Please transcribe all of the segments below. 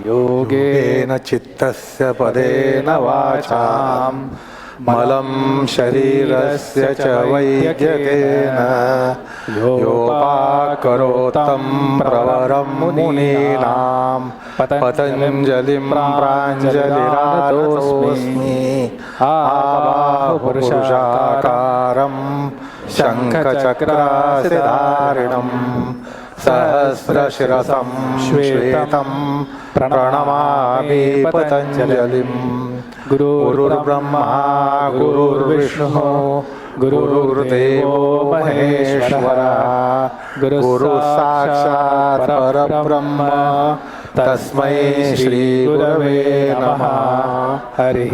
योगेन चित्तस्य पदेन वाचां मलं शरीरस्य च वैद्यकेन योपाकरोतं प्रवरं मुनीनां पतञ्जलिं प्राञ्जलिरानतोऽस्मि आबाहुपुरुषाकारं शङ्खचक्रासिधारिणं सहस्रशिरसं श्वेतं प्रणमामि पतञ्जलिं। गुरुर्ब्रह्मा गुरुर्विष्णुः गुरुर्देवो महेश्वरः गुरुसाक्षात् परब्रह्म तस्मै श्रीगुरवे नमः। हरि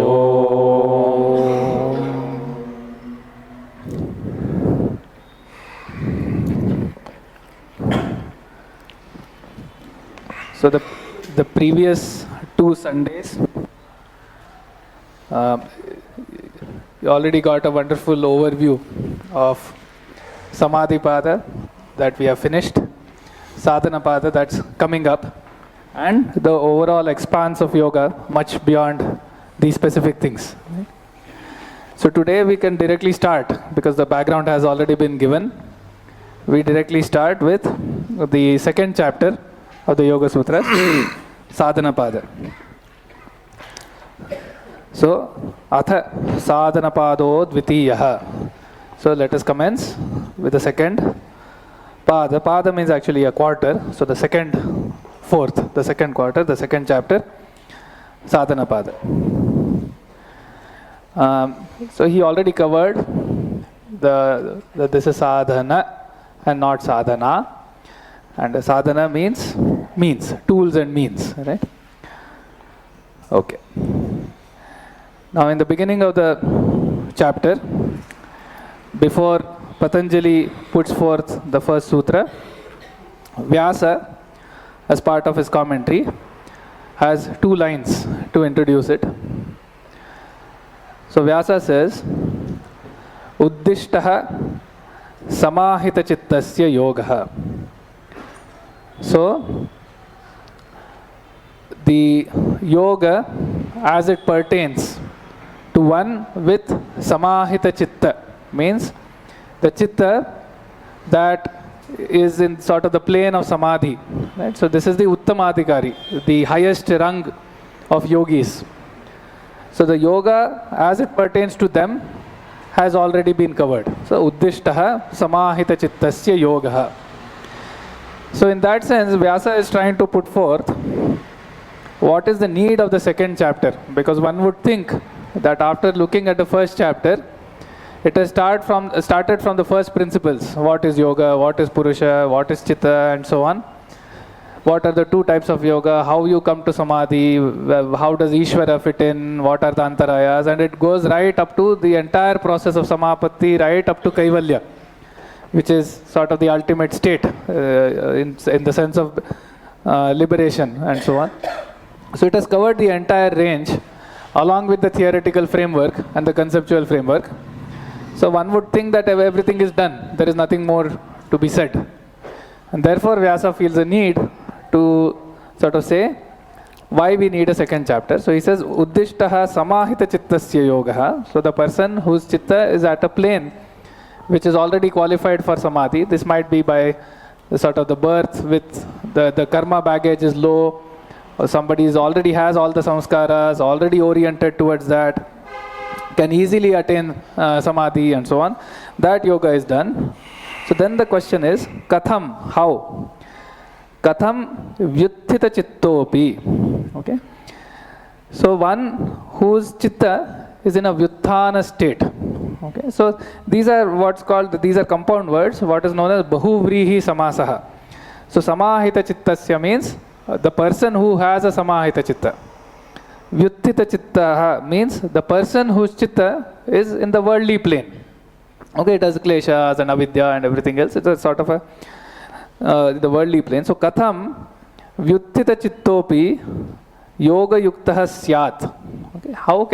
ओम्। So the previous 2 Sundays, you already got a wonderful overview of Samadhi Pada that we have finished, Sadhana Pada that's coming up, and the overall expanse of yoga much beyond these specific things. So today we can directly start, because the background has already been given. We directly start with the second chapter of the Yoga Sutras, Sadhana Pada. So, Atha Sadhana Pado Dvitiyaha. So let us commence with the second Pada. Pada means actually a quarter. So the second fourth, the second quarter, the second chapter, Sadhana Pada. So he already covered this is sadhana and not sadhana. And sadhana means tools and means, right? Okay. Now in the beginning of the chapter, before Patanjali puts forth the first sutra, Vyasa, as part of his commentary, has 2 lines to introduce it. So Vyasa says, Uddishtaha samahita chittasya yogaḥ. So, the yoga as it pertains to one with samahita chitta means the chitta that is in sort of the plane of samadhi. Right? So this is the uttamadhikari, the highest rung of yogis. So the yoga as it pertains to them has already been covered. So uddishtaha samahita chittasya yogaḥ. So in that sense, Vyasa is trying to put forth what is the need of the second chapter, because one would think that after looking at the first chapter, it has started from the first principles. What is yoga, what is purusha, what is chitta, and so on. What are the 2 types of yoga, how you come to samadhi, how does Ishvara fit in, what are the antarayas, and it goes right up to the entire process of samapatti, right up to kaivalya, which is sort of the ultimate state in the sense of liberation and so on. So it has covered the entire range along with the theoretical framework and the conceptual framework. So one would think that everything is done. There is nothing more to be said. And therefore Vyasa feels a need to sort of say why we need a second chapter. So he says, Uddishtaha samahita chittasya yogaḥ. So the person whose chitta is at a plane which is already qualified for samadhi. This might be by the sort of the birth with the karma baggage is low, or somebody already has all the samskaras, already oriented towards that, can easily attain samadhi and so on. That yoga is done. So then the question is, katham, how? Katham vyutthita chittopi. Okay. So one whose chitta is in a vyutthana state. Okay. So these are these are compound words, what is known as bahuvrihi samasaha. So samahita chittasya means the person who has a samahita chitta. Vyutthita chitta means the person whose chitta is in the worldly plane. Okay, it has kleshas and avidya and everything else. It's a sort of the worldly plane. So katham vyutthita chittopi yoga yuktaha syat. Okay, how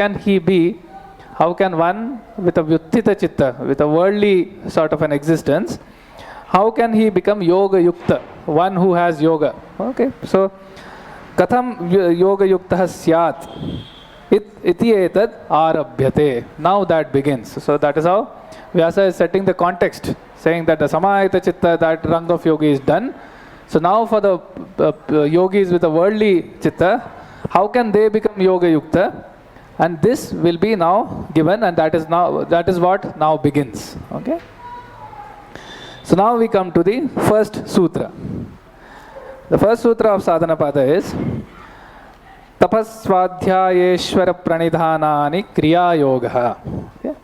can one with a vyutthita chitta, with a worldly sort of an existence, how can he become yoga yukta, one who has yoga? Okay, so Katham yoga yuktah syat iti etad arabhyate. Now that begins. So that is how Vyasa is setting the context, saying that the samahita chitta, that rang of yogi is done. So now for the yogis with a worldly chitta, how can they become yoga yukta? And this will be now given, and that is what now begins. Okay. So now we come to the first sutra. The first sutra of Sadhanapada is tapaḥsvādhyāyeśvarapraṇidhānāni kriyāyogaḥ. Okay.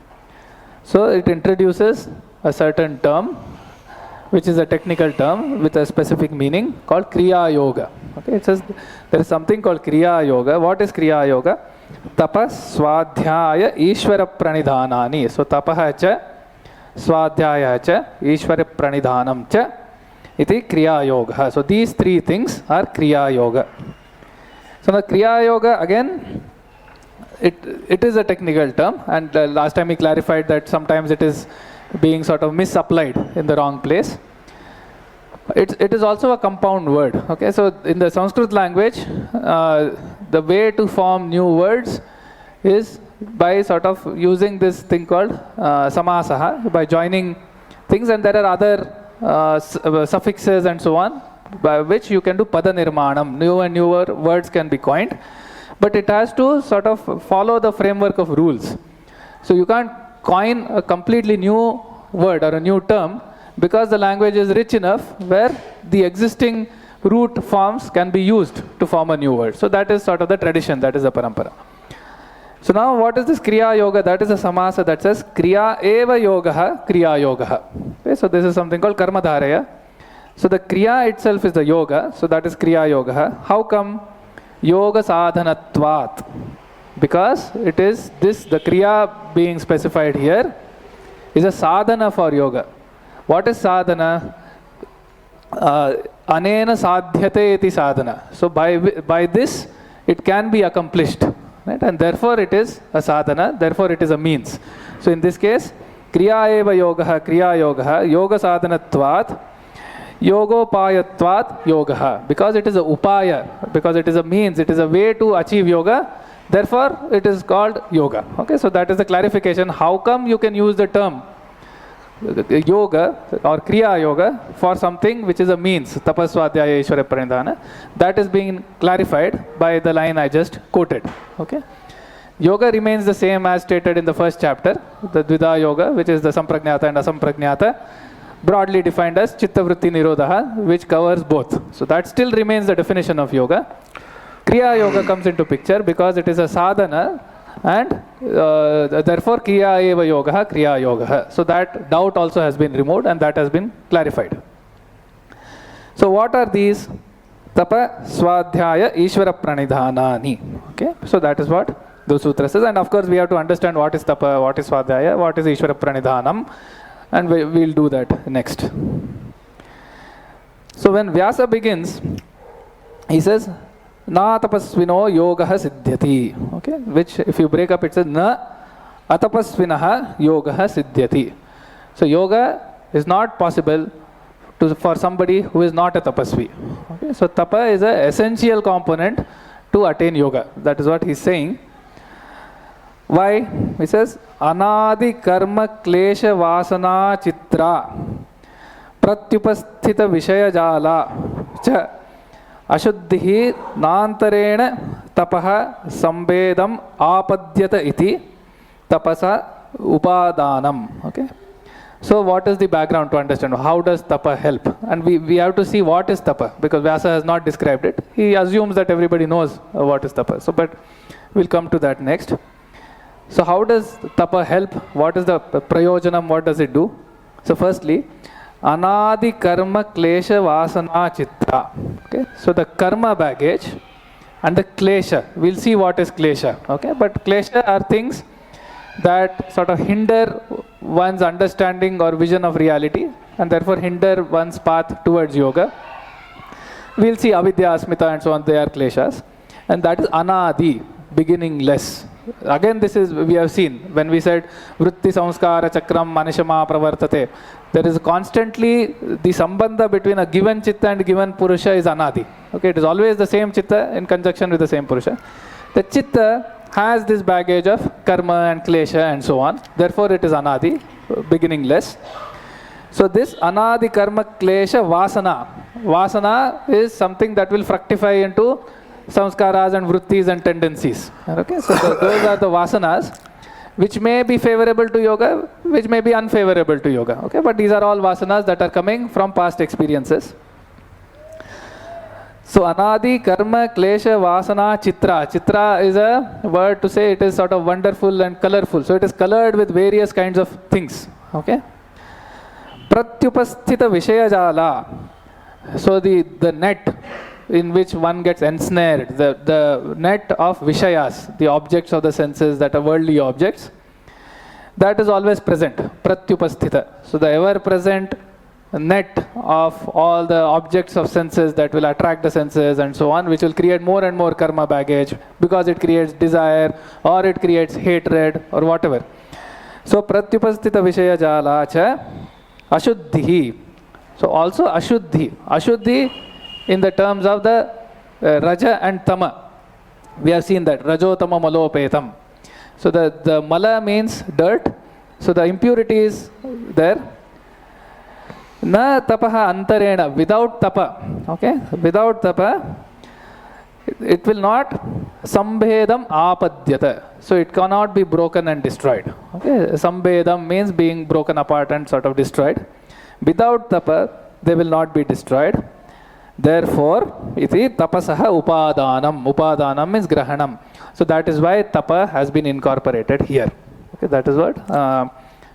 So it introduces a certain term, which is a technical term with a specific meaning called Kriya Yoga. Okay, it says there is something called Kriya Yoga. What is Kriya Yoga? tapaḥsvādhyāyeśvarapraṇidhānāni. So tapaḥ cha, svādhyāyah cha, īśvarapraṇidhānam cha, iti Kriya Yoga. So these three things are Kriya Yoga. So the Kriya Yoga, again, it is a technical term, and last time we clarified that sometimes it is being sort of misapplied in the wrong place. It is also a compound word. Okay, so in the Sanskrit language, the way to form new words is by sort of using this thing called samasaha, by joining things, and there are other suffixes and so on, by which you can do pada nirmanam. New and newer words can be coined, but it has to sort of follow the framework of rules. So you can't coin a completely new word or a new term, because the language is rich enough where the existing root forms can be used to form a new word. So that is sort of the tradition, that is the parampara. So now what is this Kriya Yoga? That is a samasa that says Kriya eva yogaḥ, kriyāyogaḥ. Okay, so this is something called karma dharaya. So the Kriya itself is the yoga, so that is kriyāyogaḥ. How come? Yoga sadhanatvat. Because it is this, the Kriya being specified here is a sadhana for yoga. What is sadhana? Anena sadhyate iti sadhana. So by this it can be accomplished, right? And therefore it is a sadhana, therefore it is a means. So in this case, Kriya eva yogaḥ, kriyāyogaḥ, yoga sadhanatvat, yogopayatvat yogaḥ. Because it is a upaya, because it is a means, it is a way to achieve yoga, therefore it is called yoga. Okay, so that is the clarification. How come you can use the term yoga or Kriya Yoga for something which is a means, tapaḥsvādhyāyeśvarapraṇidhānāni? That is being clarified by the line I just quoted. Okay, yoga remains the same as stated in the first chapter, the Dvida Yoga, which is the samprajñāta and asamprajñāta, broadly defined as chitta vritti nirodha, which covers both. So that still remains the definition of yoga. Kriya Yoga comes into picture because it is a sadhana, and therefore Kriya eva yogaḥ, kriyāyogaḥ. So that doubt also has been removed, and that has been clarified. So what are these? tapaḥsvādhyāyeśvarapraṇidhānāni. Okay, so that is what the sutra says, and of course we have to understand what is tapa, what is svādhyāya, what is īśvarapraṇidhānam, and we'll do that next. So when Vyasa begins, he says na tapasvino yogaḥ siddhyati. Okay, which if you break up it says na atapasvinaḥ yogaḥ siddhyati. So yoga is not possible for somebody who is not a tapasvi. Okay, so tapa is an essential component to attain yoga. That is what he is saying. Why? He says anadi karma klesha vasana chitra pratyupasthita vishaya jala cha ashuddhi nantarena tapaḥ sambedam apadyata iti tapasa upadanam. Okay, so what is the background to understand? How does tapa help? And we have to see what is tapa, because Vyasa has not described it. He assumes that everybody knows what is tapa. So but we'll come to that next. So how does tapa help? What is the prayojanam? What does it do? So firstly, anadi karma klesha vasana chitra. Okay, so the karma baggage and the klesha. We'll see what is klesha. Okay, but klesha are things that sort of hinder one's understanding or vision of reality, and therefore hinder one's path towards yoga. We'll see avidya, asmita and so on, they are kleshas. And that is anadi, beginningless. Again, this is, we have seen, when we said vritti samskara chakram manishama pravartate, there is constantly the sambandha between a given chitta and given purusha is anadi. Okay, it is always the same chitta in conjunction with the same purusha. The chitta has this baggage of karma and klesha and so on. Therefore, it is anadi, beginningless. So this anadi karma klesha vasana. Vasana is something that will fructify into samskaras and vrittis and tendencies. Okay, so those are the vasanas which may be favorable to yoga, which may be unfavorable to yoga. Okay, but these are all vasanas that are coming from past experiences. So anadi karma klesha vasana chitra. Chitra is a word to say it is sort of wonderful and colorful. So it is colored with various kinds of things. Okay. Pratyupasthita vishaya jala. So the net in which one gets ensnared, the net of vishayas, the objects of the senses that are worldly objects, that is always present. Pratyupasthita. So the ever present net of all the objects of senses that will attract the senses and so on, which will create more and more karma baggage because it creates desire or it creates hatred or whatever. So pratyupasthita vishaya jala cha ashuddhi. So also ashuddhi. Ashuddhi in the terms of the raja and tama. We have seen that rajotama malopetam. So the mala means dirt. So the impurity is there. Na tapaha antarena, without tapa, okay, without tapa, it will not sambhedam apadyata. So it cannot be broken and destroyed. Okay, sambhedam means being broken apart and sort of destroyed. Without tapa, they will not be destroyed. Therefore, iti tapasaha upadanam. Upadanam means grahanam. So that is why tapa has been incorporated here. Okay, that is what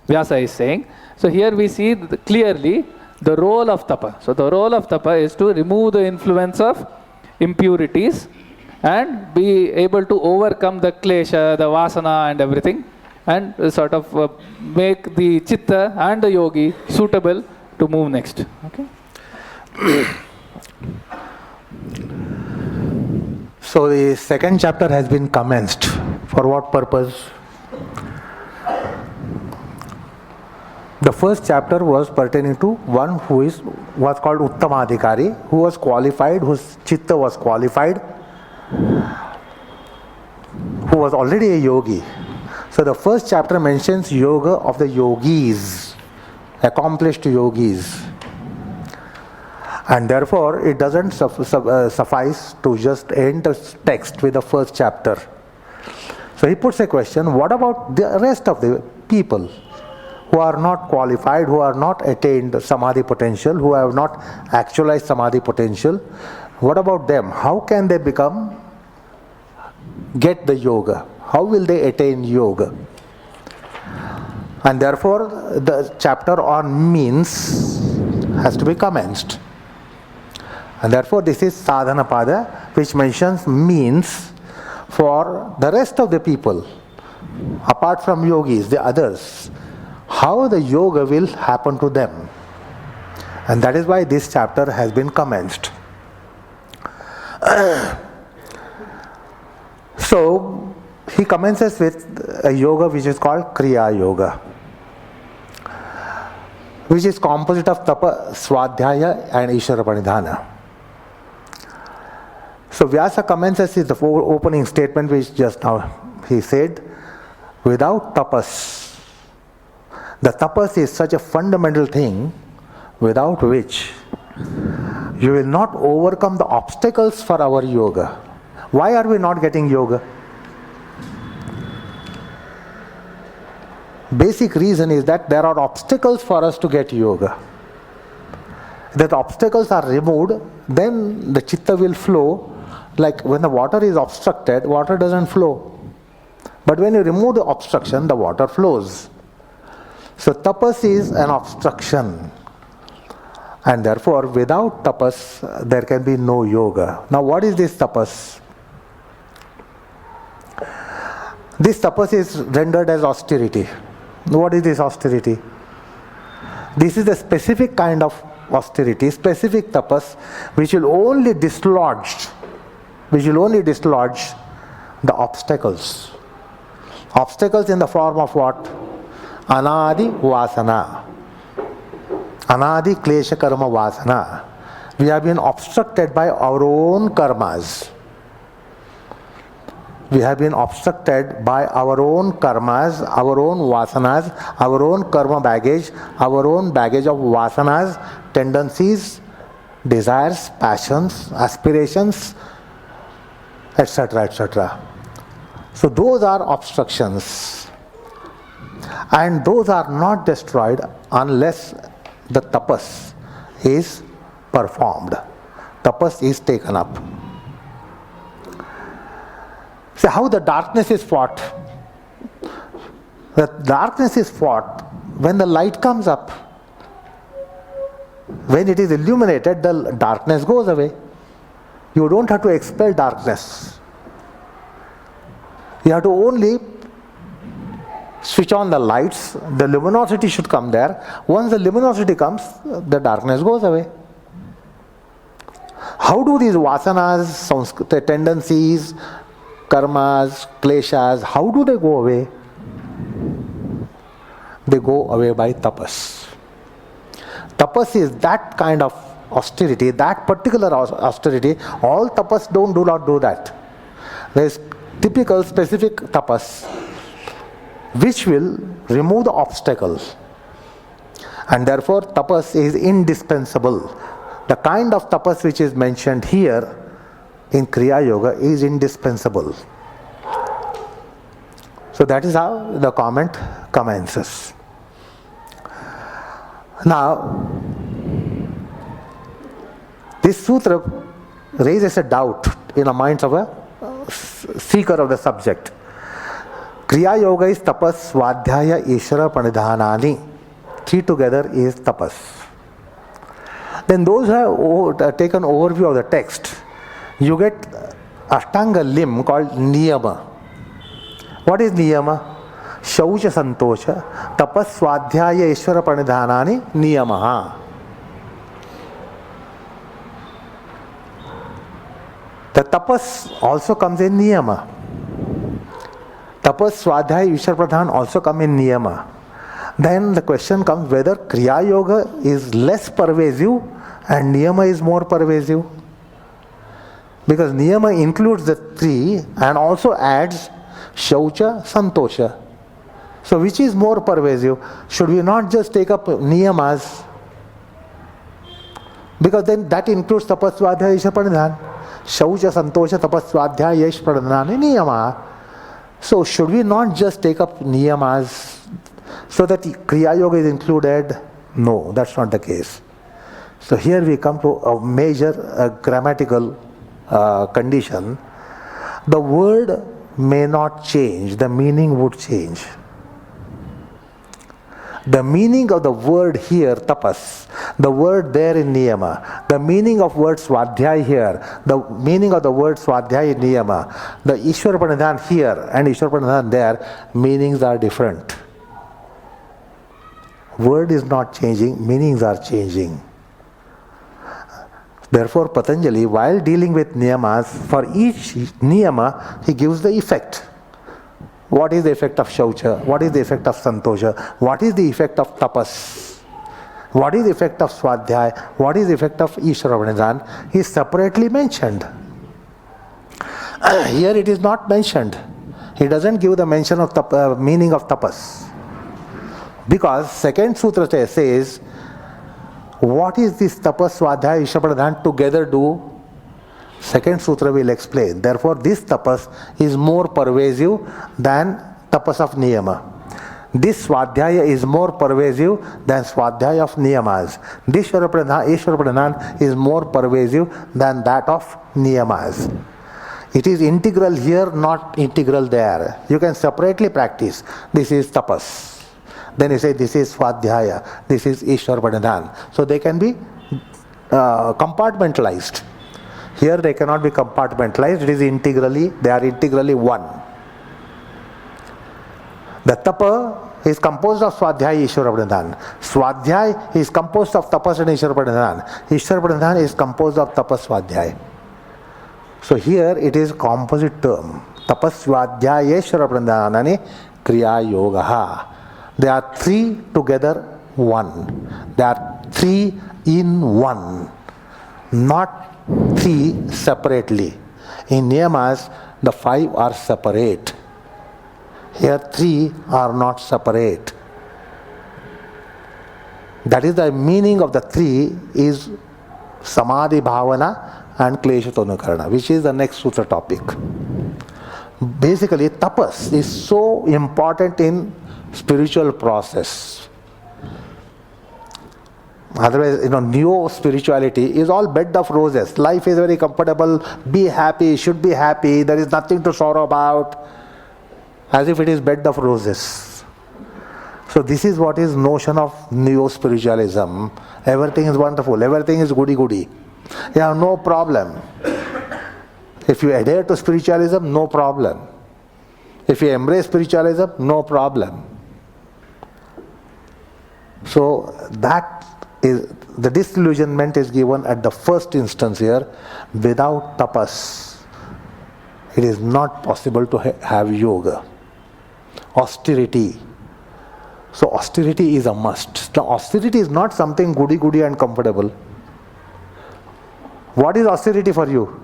Vyasa is saying. So here we see clearly the role of tapa. So the role of tapa is to remove the influence of impurities and be able to overcome the klesha, the vasana and everything, and sort of make the chitta and the yogi suitable to move next. Okay. So the second chapter has been commenced. For what purpose? The first chapter was pertaining to one who was called Uttamadhikari, who was qualified, whose chitta was qualified, who was already a yogi. So the first chapter mentions yoga of the yogis, accomplished yogis. And therefore, it doesn't suffice to just end the text with the first chapter. So he puts a question, what about the rest of the people who are not qualified, who are not attained samadhi potential, who have not actualized samadhi potential? What about them? How can they get the yoga? How will they attain yoga? And therefore, the chapter on means has to be commenced. And therefore, this is sadhana pada, which mentions means for the rest of the people, apart from yogis, the others, how the yoga will happen to them. And that is why this chapter has been commenced. So, he commences with a yoga which is called Kriya Yoga, which is composite of Tapa, Svadhyaya and Ishvarapraṇidhāna. So Vyasa commences with the opening statement which just now he said, without tapas, the tapas is such a fundamental thing without which you will not overcome the obstacles for our yoga. Why are we not getting yoga? Basic reason is that there are obstacles for us to get yoga. If the obstacles are removed, then the chitta will flow. Like when the water is obstructed, water doesn't flow. But when you remove the obstruction, the water flows. So tapas is an obstruction. And therefore, without tapas, there can be no yoga. Now, what is this tapas? This tapas is rendered as austerity. What is this austerity? This is a specific kind of austerity, specific tapas, which will only dislodge the obstacles. Obstacles in the form of what? Anadi vasana. Anadi klesha karma vasana. We have been obstructed by our own karmas. We have been obstructed by our own karmas, our own vasanas, our own karma baggage, our own baggage of vasanas, tendencies, desires, passions, aspirations, etc., etc. So those are obstructions. And those are not destroyed unless the tapas is performed. Tapas is taken up. See how the darkness is fought. The darkness is fought when the light comes up. When it is illuminated, the darkness goes away. You don't have to expel darkness. You have to only switch on the lights. The luminosity should come there. Once the luminosity comes, the darkness goes away. How do these vasanas, the tendencies, karmas, kleshas, how do they go away? They go away by tapas. Tapas is that kind of austerity, that particular austerity. All tapas do not do that. There is typical specific tapas which will remove the obstacles. And therefore tapas is indispensable. The kind of tapas which is mentioned here in Kriya Yoga is indispensable. So that is how the comment commences. Now, this sutra raises a doubt in the minds of a seeker of the subject. Kriya Yoga is tapaḥsvādhyāyeśvarapraṇidhānāni. Three together is tapas. Then those who have taken overview of the text, you get Ashtanga limb called niyama. What is niyama? Shaucha santosha tapaḥsvādhyāyeśvarapraṇidhānāni niyamaha. The tapas also comes in niyama. Tapas, swadhyaya, ishvara also come in niyama. Then the question comes whether Kriya Yoga is less pervasive and niyama is more pervasive. Because niyama includes the three and also adds shaucha, santosha. So which is more pervasive? Should we not just take up niyamas? Because then that includes tapaḥsvādhyāyeśvarapraṇidhānāni. Shaucha, santosha, tapaḥsvādhyāyeśvarapraṇidhānāni niyama. So should we not just take up niyamas so that Kriya Yoga is included? No, that's not the case. So here we come to a major grammatical condition. The word may not change, the meaning would change. The meaning of the word here, tapas, the word there in niyama, the meaning of word swadhyaya here, the meaning of the word swadhyaya in niyama, the ishvarapraṇidhāna here and ishvarapraṇidhāna there, meanings are different. Word is not changing, meanings are changing. Therefore, Patanjali, while dealing with niyamas, for each niyama, he gives the effect. What is the effect of shaucha? What is the effect of santosha? What is the effect of tapas? What is the effect of swadhyaya? What is the effect of ishvarapraṇidhāna? Is separately mentioned. Here it is not mentioned. He doesn't give the mention of meaning of tapas. Because Second Sutra says, what is this tapas, swadhyaya, ishvarapraṇidhāna together do? Second Sutra will explain. Therefore, this tapas is more pervasive than tapas of niyama. This swadhyaya is more pervasive than swadhyaya of niyamas. This ishvarapraṇidhāna is more pervasive than that of niyamas. It is integral here, not integral there. You can separately practice. This is tapas. Then you say this is swadhyaya, this is ishvarapraṇidhāna. So they can be compartmentalized. Here they cannot be compartmentalized. It is integrally, they are integrally one. The tapa is composed of swadhyaya, ishvarapraṇidhāna. Swadhyaya is composed of tapas and ishvarapraṇidhāna. Ishvarapraṇidhāna is composed of tapas, swadhyaya. So here it is composite term. tapaḥsvādhyāyeśvarapraṇidhānāni kriyāyogaḥ. They are three together one. They are three in one. not 3 separately. In niyamas, the 5 are separate. Here 3 are not separate. That is the meaning of the 3 is samadhi bhavana and klesha tanukarana, which is the next sutra topic. Basically, tapas is so important in spiritual process. Otherwise, neo spirituality is all bed of roses. Life is very comfortable. Be happy, should be happy. There is nothing to sorrow about. As if it is bed of roses. So this is what is notion of neo spiritualism. Everything is wonderful. Everything is goody goody. You have no problem. If you adhere to spiritualism, no problem. If you embrace spiritualism, no problem. So that is the disillusionment is given at the first instance here. Without tapas, it is not possible to have yoga. Austerity. So austerity is a must. The austerity is not something goody goody and comfortable. What is austerity for you?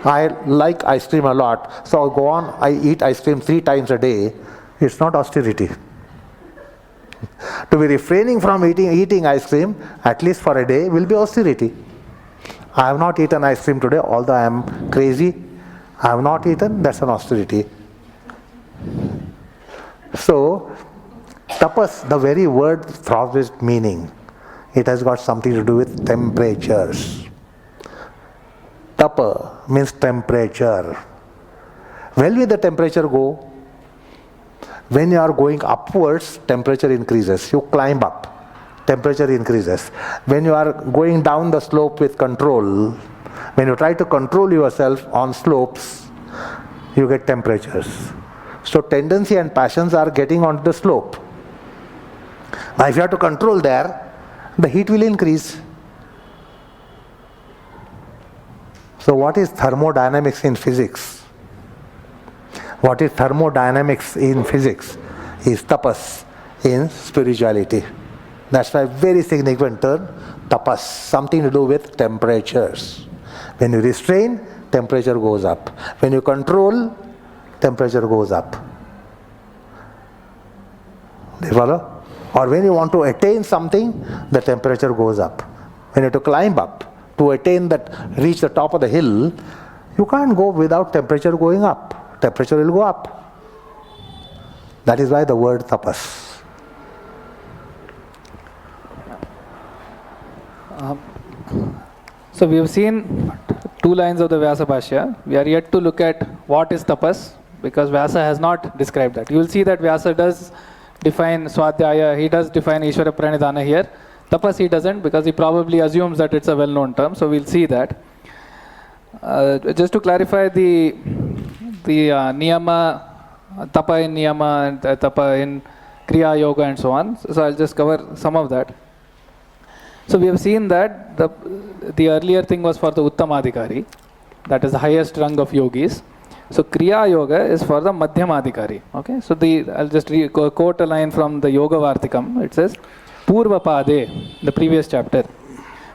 I like ice cream a lot, so go on, I eat ice cream 3 times a day. It's not austerity. To be refraining from eating ice cream, at least for a day, will be austerity. I have not eaten ice cream today, although I am crazy. I have not eaten, that's an austerity. So, tapas, the very word throws its meaning. It has got something to do with temperatures. Tapa means temperature. Where will the temperature go? When you are going upwards, temperature increases. You climb up, temperature increases. When you are going down the slope with control, when you try to control yourself on slopes, you get temperatures. So tendency and passions are getting onto the slope. Now if you have to control there, the heat will increase. So what is thermodynamics in physics? What is thermodynamics in physics? Is tapas in spirituality. That's why very significant term, tapas, something to do with temperatures. When you restrain, temperature goes up. When you control, temperature goes up. Do you follow? Or when you want to attain something, the temperature goes up. When you have to climb up, to attain that, reach the top of the hill, you can't go without temperature going up. Temperature will go up. That is why the word tapas. So we have seen 2 lines of the Vyasa Bhashya. We are yet to look at what is tapas, because Vyasa has not described that. You will see that Vyasa does define Swadhyaya, he does define Ishvarapraṇidhāna here. Tapas he doesn't, because he probably assumes that it's a well-known term, so we'll see that. Just to clarify the niyama, tapa in niyama and tapa in kriya yoga and so on. So I'll just cover some of that. So we have seen that the earlier thing was for the Uttamadhikari, that is the highest rung of yogis. So Kriya Yoga is for the Madhyamadhikari. Okay, so I'll just quote a line from the Yoga Vartikam. It says, Purva Pade, the previous chapter,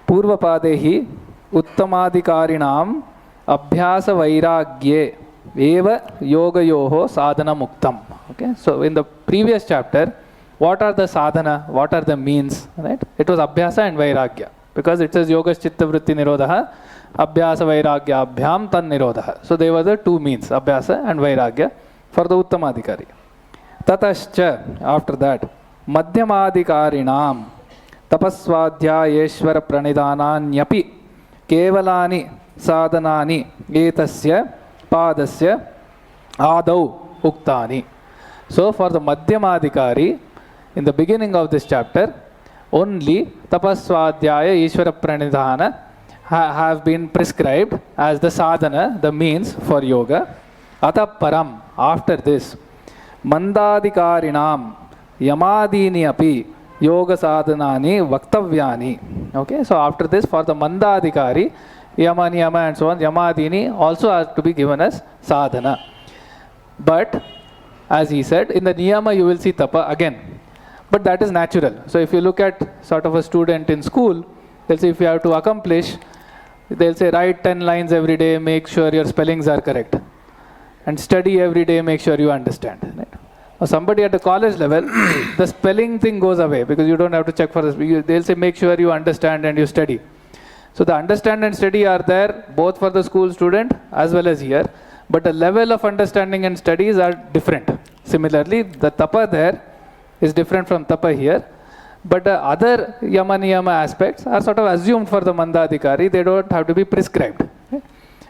Purva Pade hi Uttamadhikarinam Abhyasa Vairagye Eva Yoga Yoho Sadhana Muktam. Okay, so in the previous chapter, what are the sadhana, what are the means, right? It was Abhyasa and Vairagya, because it says Yoga Chitta Vritti Nirodha, Abhyasa Vairagya Abhyam Tan Nirodha. So they were the 2 means, Abhyasa and Vairagya, for the Uttamadhikari. Tatascha, after that, Madhyamadhikarinam tapaḥsvādhyāyeśvarapraṇidhānānyapi kevalani sadhanani etasya padasya adau uktani. So for the Madhyamadhikari, in the beginning of this chapter, only tapaḥsvādhyāyeśvarapraṇidhāna have been prescribed as the sadhana, the means for yoga. Ataparam, after this, mandādhikarinam yamadini api yoga sadhanani vaktavyani. Okay, so after this, for the mandādhikari, yama, niyama and so on, yamadini also has to be given as sadhana. But as he said, in the niyama you will see tapa again. But that is natural. So if you look at sort of a student in school, they'll say if you have to accomplish they'll say write 10 lines every day, make sure your spellings are correct. And study every day, make sure you understand. Right? Or somebody at the college level, the spelling thing goes away because you don't have to check for this. They'll say make sure you understand and you study. So the understand and study are there both for the school student as well as here. But the level of understanding and studies are different. Similarly, the tapa there is different from tapa here. But the other yama niyama aspects are sort of assumed for the mandadikari. They don't have to be prescribed. Okay?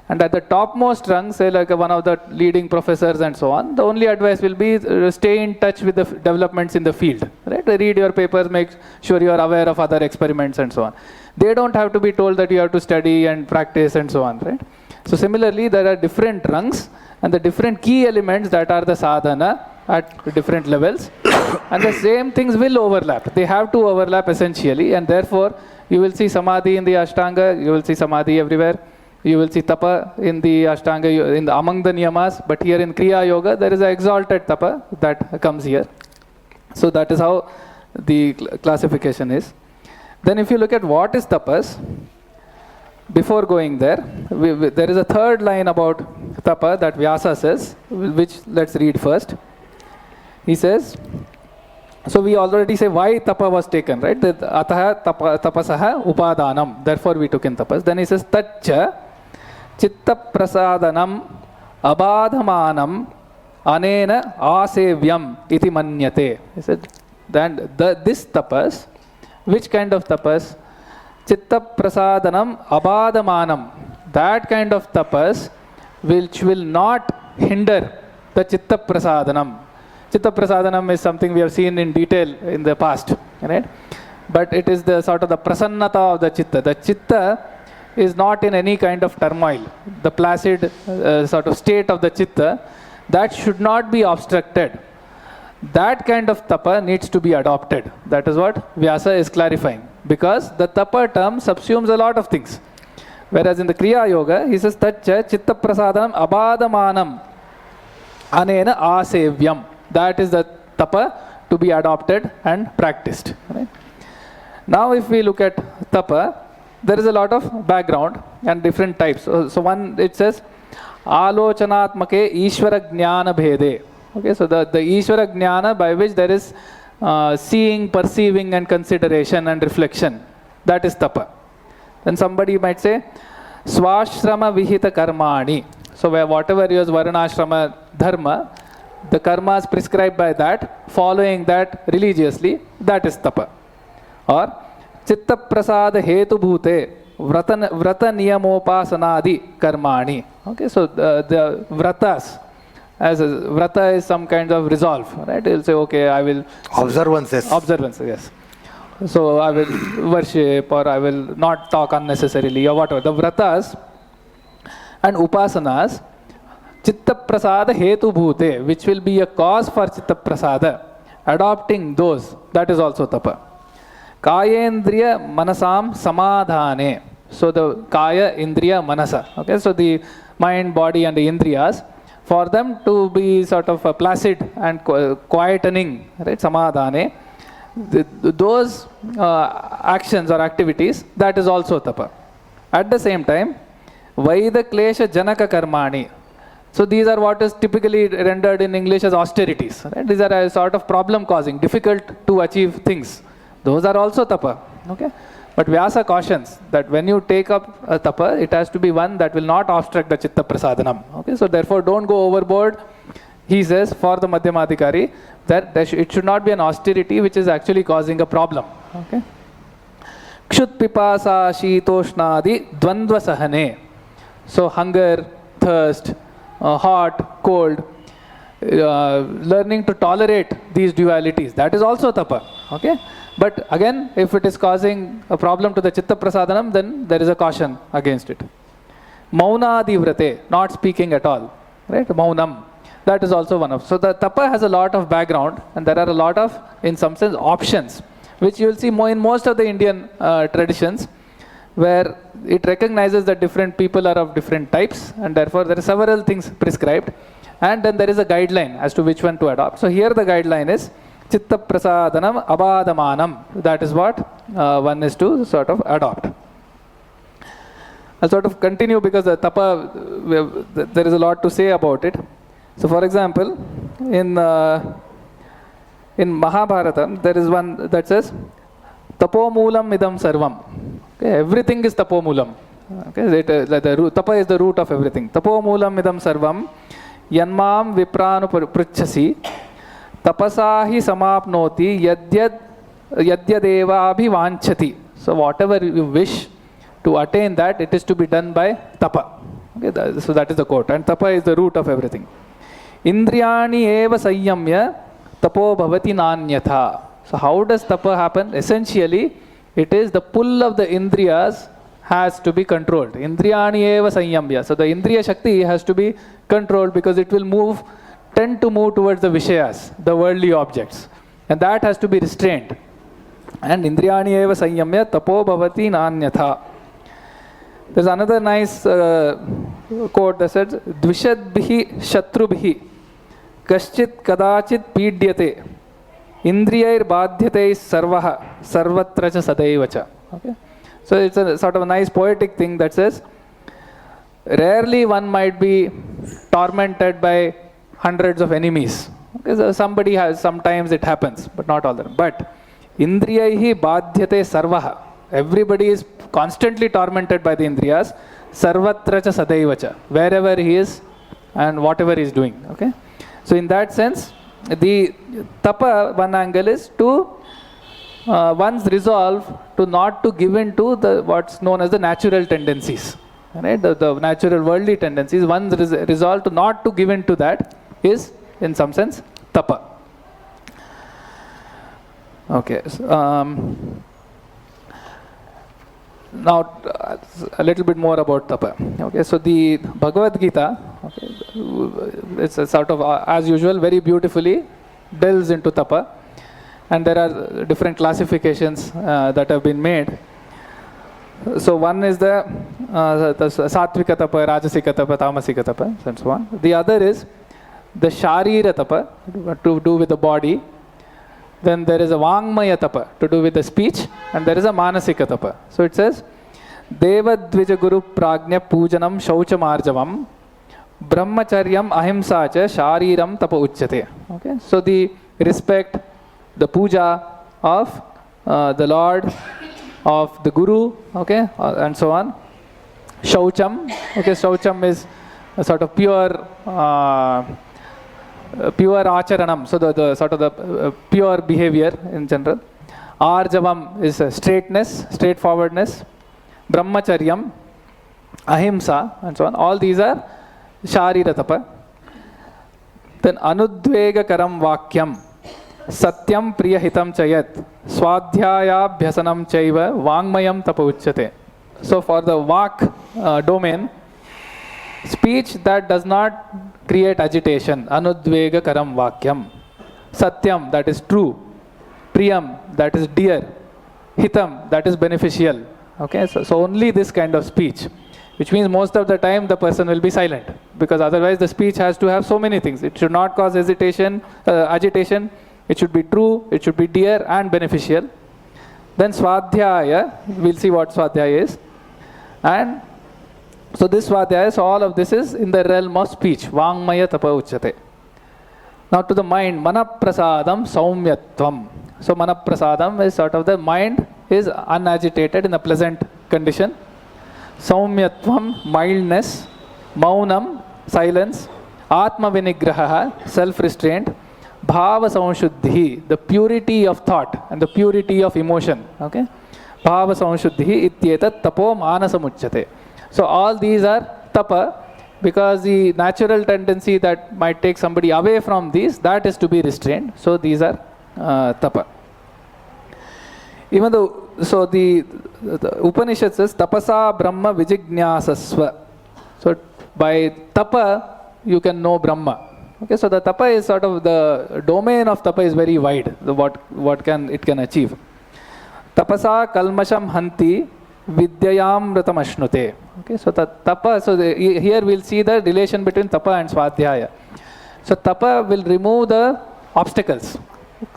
And at the topmost rung, say like one of the leading professors and so on, the only advice will be stay in touch with the developments in the field. Right? Read your papers, make sure you are aware of other experiments and so on. They don't have to be told that you have to study and practice and so on. Right? So similarly, there are different rungs and the different key elements that are the sadhana at different levels. And the same things will overlap. They have to overlap essentially, and therefore you will see samadhi in the ashtanga, you will see samadhi everywhere. You will see tapa in the ashtanga, among the niyamas, but here in kriya yoga there is an exalted tapa that comes here. So that is how the classification is. Then if you look at what is tapas, before going there, there is a third line about tapa that Vyasa says, which let's read first. He says, so we already say why tapa was taken, right? Ataha tapasaha upadanam. Therefore we took in tapas. Then he says, taccha chitta prasadanam abadhamanam anena asevyam iti manyate. He said, then this tapas, which kind of tapas? Chitta prasadanam abadhamanam. That kind of tapas which will not hinder the chitta prasadanam. Chitta prasadanam is something we have seen in detail in the past, right? But it is the sort of the prasannata of the chitta. The chitta is not in any kind of turmoil. The placid sort of state of the chitta, that should not be obstructed. That kind of tapa needs to be adopted. That is what Vyasa is clarifying. Because the tapa term subsumes a lot of things. Whereas in the Kriya Yoga, he says, taccha chitta prasadanam abadamanam anena asevyam. That is the tapa to be adopted and practiced. Right? Now if we look at tapa, there is a lot of background and different types. So one, it says, alochanatmake ishvara jnana bhede. Okay, so the ishvara jnana by which there is seeing, perceiving and consideration and reflection. That is tapa. Then somebody might say, swashrama vihita karmani. So where whatever is varnashrama dharma, the karmas prescribed by that, following that religiously, that is tapa. Or chitta prasada hetu bhute vrata niyamopasanadi karmani. Okay, so the vratas, as vrata is some kind of resolve, right? You'll say, okay, I will... Observances. Observances, yes. So I will worship or I will not talk unnecessarily or whatever. The vratas and upasanas, chitta prasada hetu bhute, which will be a cause for chitta prasada, adopting those, that is also tapa. Kayendriya manasam samadhane. So the kaya, indriya, manasa. Okay, so the mind, body and the indriyas, for them to be sort of placid and quietening, right? Samadhane. Those actions or activities, that is also tapa. At the same time, vaida klesha janaka karmani. So these are what is typically rendered in English as austerities. Right? These are a sort of problem causing, difficult to achieve things. Those are also tapa. Okay? But Vyasa cautions that when you take up a tapa, it has to be one that will not obstruct the chitta prasadanam. Okay? So therefore don't go overboard. He says for the Madhyamadikari that it should not be an austerity which is actually causing a problem. Okay? Kshut pipasa shitoshnadi dvandva sahane. So hunger, thirst, hot, cold, learning to tolerate these dualities, that is also tapa. Okay? But again, if it is causing a problem to the chitta prasadanam, then there is a caution against it. Maunadi vrate, not speaking at all. Right? Maunam, that is also one of. So the tapa has a lot of background and there are a lot of, in some sense, options, which you will see more in most of the Indian traditions, where it recognizes that different people are of different types and therefore there are several things prescribed and then there is a guideline as to which one to adopt. So here the guideline is chitta prasadanam abadamanam. That is what one is to sort of adopt. I'll sort of continue because the tapa, there is a lot to say about it. So for example, in Mahabharata, there is one that says, Tapomulam idam sarvam. Okay, everything is tapomulam. Okay, tapa is the root of everything. Tapomulam idam sarvam. Yanmam vipranu pruchasi. Tapasahi samapnoti yadyadeva abhivanchati. So whatever you wish to attain that, it is to be done by tapa. Okay, so that is the quote. And tapa is the root of everything. Indriyani eva sayyamya tapo bhavati nanyatha. So how does tapa happen? Essentially, it is the pull of the indriyas has to be controlled. Indriyani eva sayyamya. So the indriya shakti has to be controlled because it will tend to move towards the vishayas, the worldly objects. And that has to be restrained. And indriyani eva sayyamya tapo bhavati nanyatha. There's another nice quote that says, Dvishadbhihi shatrubhihi kaschit kadachit pīdyate indriyair badhyate sarvaha sarvatra cha sadaivacha. Okay? So it's a sort of a nice poetic thing that says, rarely one might be tormented by hundreds of enemies. Okay? So sometimes it happens, but not all the time. But indriyaihi badhyate sarvaha. Everybody is constantly tormented by the indriyas. Sarvatra cha sadaivacha. Wherever he is and whatever he is doing. Okay? So in that sense, the tapa, one angle is to one's resolve to not to give in to what's known as the natural tendencies. Right? The natural worldly tendencies. One's resolve to not to give in to that is, in some sense, tapa. Okay. So, now, a little bit more about tapa. Okay, so the Bhagavad Gita, okay, it's a sort of, as usual, very beautifully delves into tapa, and there are different classifications that have been made. So one is the Sattvika tapa, Rajasika tapa, Tamasika tapa, and so on. The other is the Sharira tapa, to do with the body. Then there is a Vāṅmaya tapa, to do with the speech, and there is a Manasika tapa. So it says, Deva Dvija Guru Prajna Pujanam Shaucham Arjavam Brahmacharyam Ahimsa cha Shariram Tapa Uchyate. Okay, so the respect, the puja of the Lord, of the Guru, okay, and so on. Shaucham, okay, Shaucham is a sort of pure acharanam, so the sort of the pure behavior in general. Arjavam is straightness, straightforwardness. Brahmacharyam, ahimsa, and so on. All these are sharira tapa. Then anudvegakaram vakyam, satyam priyahitam chayat, swadhyayabhyasanam chaiva, vāṅmayam tapa uchyate. So for the vak domain, speech that does not create agitation, anudvega karam vakyam. Satyam, that is true. Priyam, that is dear. Hitam, that is beneficial. Okay, so only this kind of speech, which means most of the time the person will be silent, because otherwise the speech has to have so many things. It should not cause agitation. It should be true, it should be dear and beneficial. Then swadhyaya, we'll see what swadhyaya is. And so this svadhyaya, so all of this is in the realm of speech. Vāṅmaya tapa uchyate. Now to the mind, manaprasadam saumyatvam. So manaprasadam is sort of the mind is unagitated in a pleasant condition. Saumyatvam, mildness. Maunam, silence. Atma vinigraha, self-restraint. Bhava saumshuddhi, the purity of thought and the purity of emotion. Okay? Bhava saumshuddhi ityetat tapo manasam uchyate. So all these are tapa, because the natural tendency that might take somebody away from these, that is to be restrained. So these are tapa. Even though, so the Upanishad says, tapasa brahma vijignyasasva. So by tapa, you can know Brahma. Okay, so the tapa is sort of, the domain of tapa is very wide, what can it can achieve. Tapasa kalmasham hanti vidyayam ratam ashnute. Okay, so the tapa, so here we'll see the relation between tapa and swadhyaya. So tapa will remove the obstacles.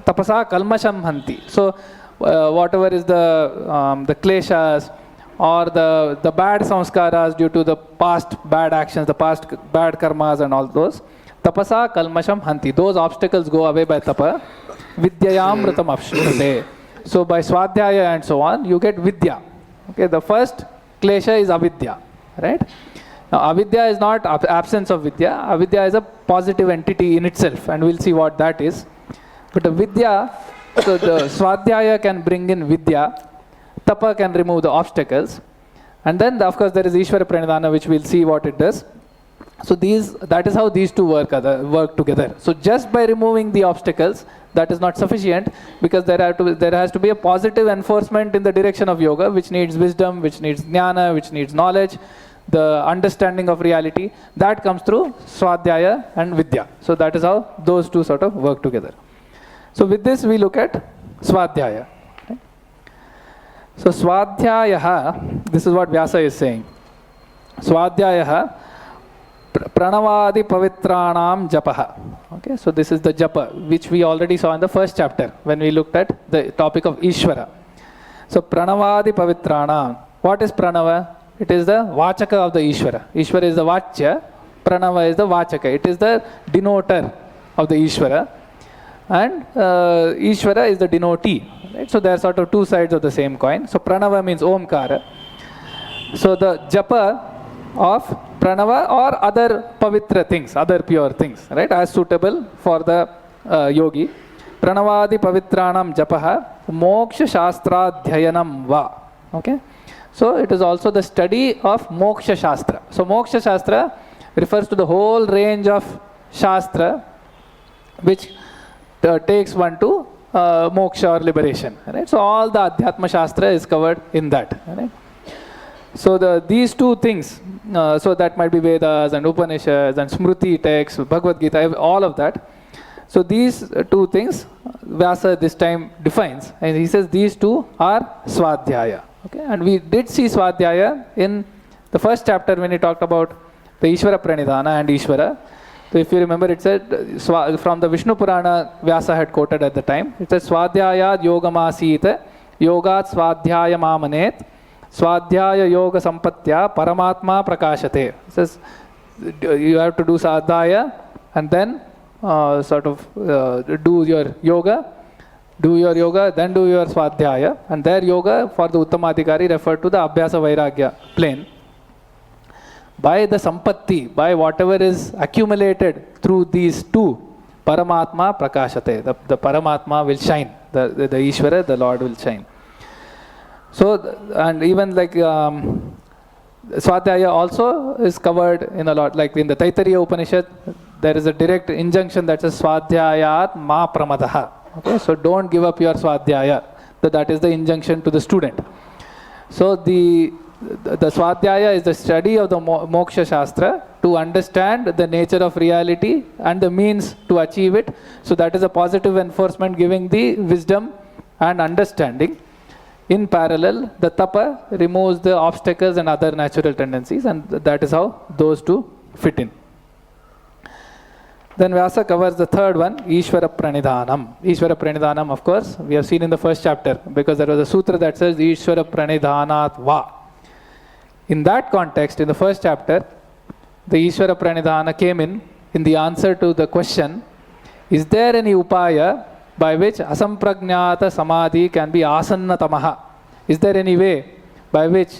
Tapasa kalmasham hanti. So whatever is the kleshas, or the bad samskaras due to the past bad actions, the past bad karmas and all those. Tapasa kalmasham hanti. Those obstacles go away by tapa. Vidyayamritam apshrute. So by swadhyaya and so on, you get vidya. Okay, the first klesha is avidya, right? Now avidya is not absence of vidya. Avidya is a positive entity in itself, and we'll see what that is. But the vidya, so the swadhyaya can bring in vidya. Tapa can remove the obstacles, and then of course there is Ishvara which we'll see what it does. So that is how these two work together. So just by removing the obstacles, that is not sufficient, because there has to be a positive enforcement in the direction of yoga, which needs wisdom, which needs jnana, which needs knowledge, the understanding of reality. That comes through swadhyaya and vidya. So that is how those two sort of work together. So with this we look at swadhyaya. So swadhyaya, this is what Vyasa is saying. Swadhyaya pranavadi pavitranam japaha. Okay, so this is the japa, which we already saw in the first chapter when we looked at the topic of Ishvara. So pranavadi pavitranam. What is pranava? It is the vachaka of the Ishvara. Ishvara is the vachya, pranava is the vachaka. It is the denoter of the Ishvara, and Ishvara is the denotee. Right? So they are sort of two sides of the same coin. So pranava means omkara. So the japa of pranava or other pavitra things, other pure things, right, as suitable for the yogi. Pranavadi pavitranam japaha moksha shastradhyayanam va. Okay, so it is also the study of moksha shastra. So moksha shastra refers to the whole range of shastra which takes one to moksha or liberation. Right? So all the adhyatma shastra is covered in that. Right? So these two things, so that might be Vedas and Upanishads and Smriti texts, Bhagavad Gita, all of that. So these two things Vyasa this time defines, and he says these two are swadhyaya. Okay? And we did see swadhyaya in the first chapter when he talked about the Ishvarapraṇidhāna and Ishvara. So if you remember, it said from the Vishnu Purana, Vyasa had quoted at the time, it says swadhyayad yogamasīta yogat swadhyaya mamanet swadhyaya yoga sampatya paramatma prakashate. It says you have to do sadhaya and then do your yoga, then do your swadhyaya, and their yoga for the Uttamadhikari referred to the Abhyasa Vairagya plane. By the sampatti, by whatever is accumulated through these two, Paramatma prakashate, the Paramatma will shine, the Ishvara, the Lord will shine. So, and even like Swadhyaya also is covered in a lot, like in the Taittiriya Upanishad, there is a direct injunction that says Swadhyayat ma pramadaha. Okay, so don't give up your Swadhyaya. That is the injunction to the student. So the Swadhyaya is the study of the Moksha Shastra to understand the nature of reality and the means to achieve it. So that is a positive enforcement giving the wisdom and understanding. In parallel, the Tapa removes the obstacles and other natural tendencies, and that is how those two fit in. Then Vyasa covers the third one, Ishvarapraṇidhānam. Ishvarapraṇidhānam, of course, we have seen in the first chapter, because there was a sutra that says Ishvarapraṇidhānāt va. In that context, in the first chapter, the Ishvarapraṇidhāna came in the answer to the question, is there any upaya by which asamprajñāta samadhi can be asannatamaha? Is there any way by which,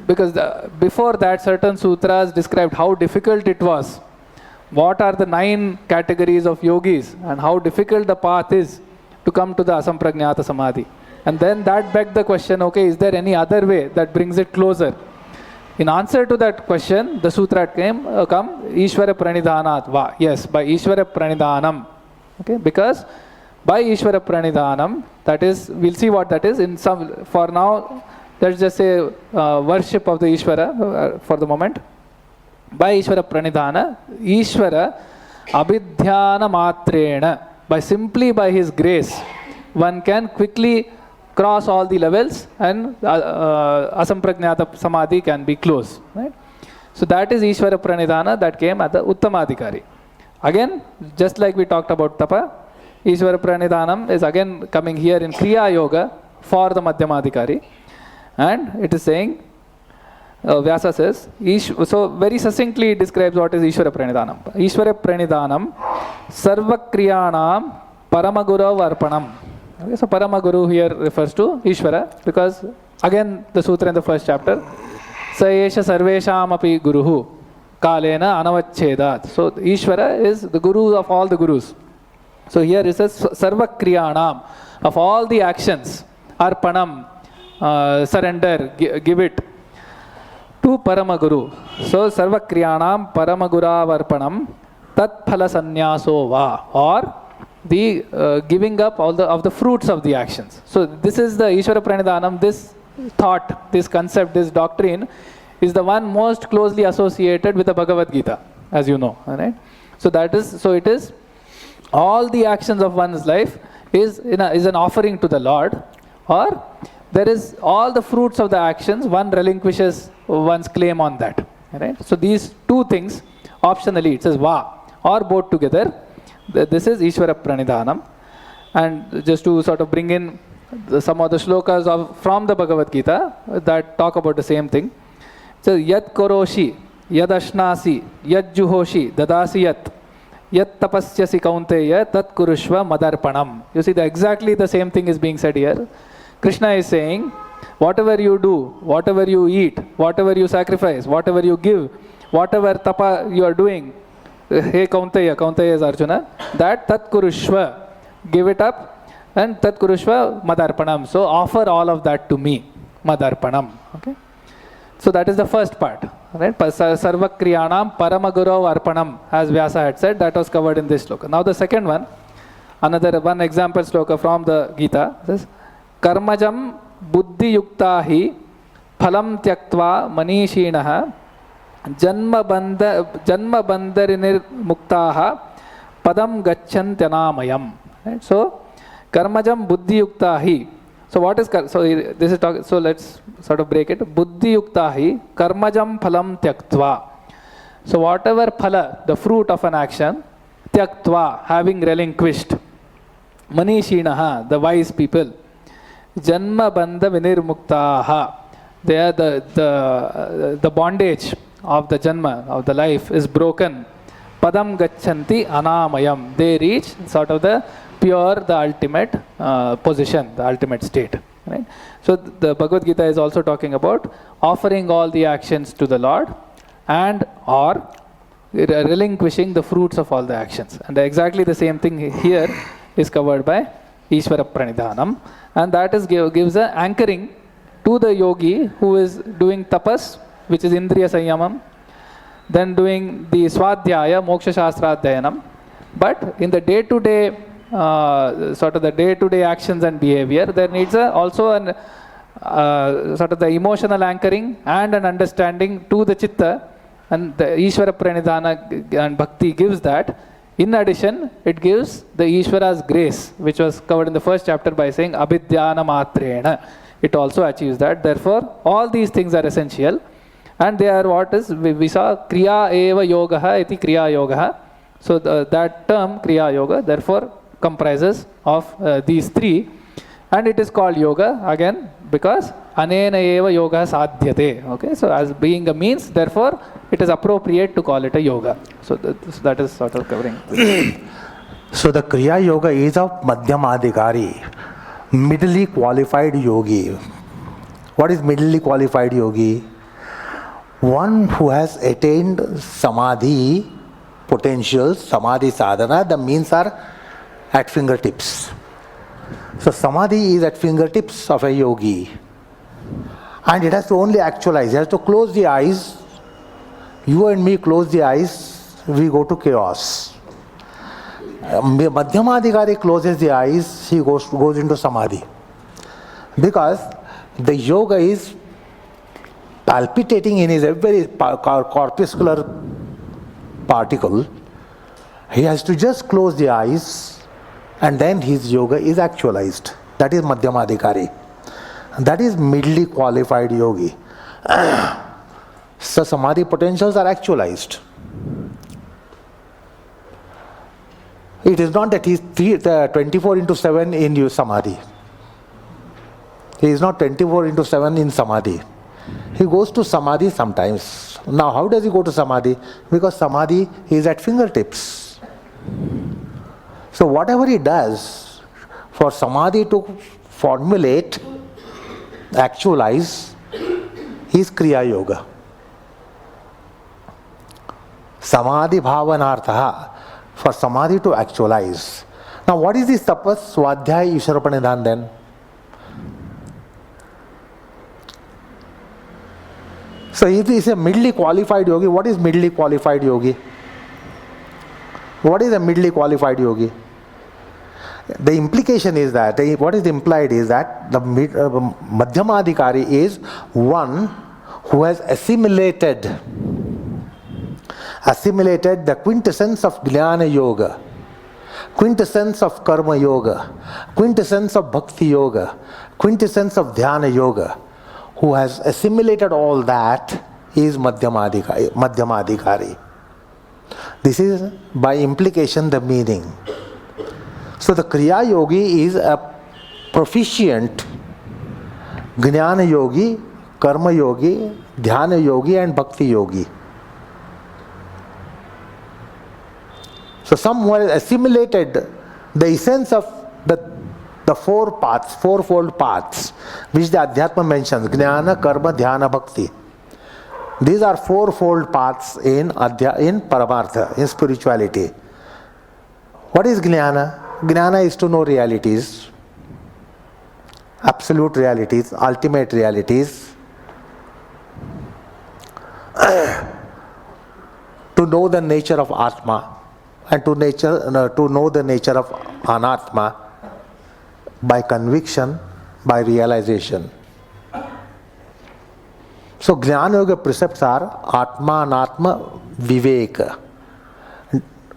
because before that certain sutras described how difficult it was, what are the 9 categories of yogis and how difficult the path is to come to the asamprajñāta samadhi. And then that begged the question, okay, is there any other way that brings it closer? In answer to that question, the sutra come Ishvarapraṇidhānāt va. Yes, by Ishvarapraṇidhānam. Okay, because by Ishvarapraṇidhānam, that is, we'll see what that is. For now, let's just say worship of the Ishvara for the moment. By Ishvarapraṇidhāna, Ishvara abhidhyāna matrena, by his grace, one can quickly cross all the levels and asamprajñāta samadhi can be closed. Right? So that is Ishvarapraṇidhāna that came at the Uttamadhikari. Again, just like we talked about Tapa, Ishvarapraṇidhānam is again coming here in Kriya Yoga for the Madhyamadhikari. And it is saying, Vyasa says, so very succinctly it describes what is Ishvara Pranidhanam. Ishvara Pranidhanam Sarva Kriyanam Paramaguru Arpanam. Okay, so Paramaguru here refers to Ishvara, because again the sutra in the first chapter, Sa Esha Sarvesham Api Guruhu Kalena Anavachchedat. So Ishvara is the Guru of all the Gurus. So here it says Sarva Kriyanam, of all the actions, Arpanam, surrender, give it to Paramaguru. So Sarva Kriyanam Paramaguravarpanam Tat Phala Sannyaso Va, or the giving up all of the fruits of the actions. So this is the Ishvara Pranidhanam. This thought, this concept, this doctrine is the one most closely associated with the Bhagavad Gita, as you know. Right? So it is all the actions of one's life is an offering to the Lord, or there is all the fruits of the actions, one relinquishes one's claim on that. Right? So these two things, optionally it says Va, or both together, this is Ishvara Pranidhanam. And just to sort of bring in some of the shlokas from the Bhagavad Gita that talk about the same thing. It says, Yat Koroshi, Yad Ashnasi, Yad Juhoshi, Dadasi Yat, Yat Tapasyasi Kaunteya, Tat Kurushva Madarpanam. You see, exactly the same thing is being said here. Krishna is saying, whatever you do, whatever you eat, whatever you sacrifice, whatever you give, whatever tapa you are doing, hey Kaunteya is Arjuna, that Tat Kurushva, give it up, and Tat Kurushva Madarpanam. So offer all of that to me, Madarpanam. Okay? So that is the first part. Right? Sarva Kriyanam Paramaguru Arpanam, as Vyasa had said, that was covered in this sloka. Now the second one, another one example sloka from the Gita, says, Karmajam Buddhi Yuktahi Phalam Tyaktva Manishinaha Janma Bandarinir Muktaha Padam Gacchantanamayam. Right? So, Karmajam Buddhi Yuktahi. So, what is this is talk, so let's sort of break it. Buddhi Yuktahi Karmajam Phalam Tyaktva. So, whatever phala, the fruit of an action, Tyaktva, having relinquished. Manishinaha, the wise people. Janma Bandha Vinirmuktaha. They are the bondage of the Janma, of the life, is broken. Padam Gacchanti Anamayam. They reach sort of the pure, the ultimate position, the ultimate state. Right? So the Bhagavad Gita is also talking about offering all the actions to the Lord and or relinquishing the fruits of all the actions. And exactly the same thing here is covered by Ishvara Pranidhanam. And that is gives an anchoring to the yogi who is doing tapas, which is Indriya Sanyamam, then doing the Swadhyaya, Moksha Shastra Adhyayanam. But in the day-to-day, sort of the day-to-day actions and behavior, there needs also an sort of the emotional anchoring and an understanding to the Chitta, and the Ishvara Pranidhana and Bhakti gives that. In addition, it gives the Ishvara's grace, which was covered in the first chapter by saying Abhidyana Matrena. It also achieves that. Therefore, all these things are essential. And they are what is, we saw Kriya Yogaḥ iti kriyāyogaḥ. So that term Kriya Yoga therefore comprises of these three. And it is called yoga again because Anena eva yoga sadhyate. Okay, so as being a means, therefore it is appropriate to call it a yoga. So that is sort of covering. So the Kriya Yoga is of Madhyamadhikari, middle qualified yogi. What is middle qualified yogi? One who has attained samadhi potentials, samadhi sadhana. The means are at fingertips. So samadhi is at fingertips of a yogi. And it has to only actualize. He has to close the eyes. You and me close the eyes, we go to chaos. Madhyamadhikari closes the eyes, he goes into samadhi. Because the yoga is palpitating in his every corpuscular particle. He has to just close the eyes and then his yoga is actualized. That is Madhyamadhikari. That is middle qualified yogi. So samadhi potentials are actualized. It is not that he is 24 into 7 in your samadhi. He is not 24 into 7 in samadhi. He goes to samadhi sometimes. Now, how does he go to samadhi? Because samadhi is at fingertips. So, whatever he does for samadhi to formulate, actualize, is Kriya Yoga. Samadhi bhavanartha, for samadhi to actualize. Now, what is this tapaḥsvādhyāyeśvarapraṇidhānāni then? So, if he is a middle qualified yogi, what is middle qualified yogi? What is a middle qualified yogi? The implication is that, what is implied is that the madhyamadhikari is one who has assimilated the quintessence of jnana yoga, quintessence of karma yoga, quintessence of bhakti yoga, quintessence of dhyana yoga. Who has assimilated all that is madhyamadhikari. This is by implication the meaning. So the Kriya Yogi is a proficient Jnana Yogi, Karma Yogi, Dhyana Yogi and Bhakti Yogi. So someone has assimilated the essence of the four paths, fourfold paths, which the Adhyatma mentions, Jnana, Karma, Dhyana, Bhakti. These are fourfold paths in Paramartha, in spirituality. What is Jnana? Jnana is to know realities, absolute realities, ultimate realities, to know the nature of Atma and to know the nature of Anatma by conviction, by realization. So Jnana Yoga precepts are Atma, Anatma, Viveka,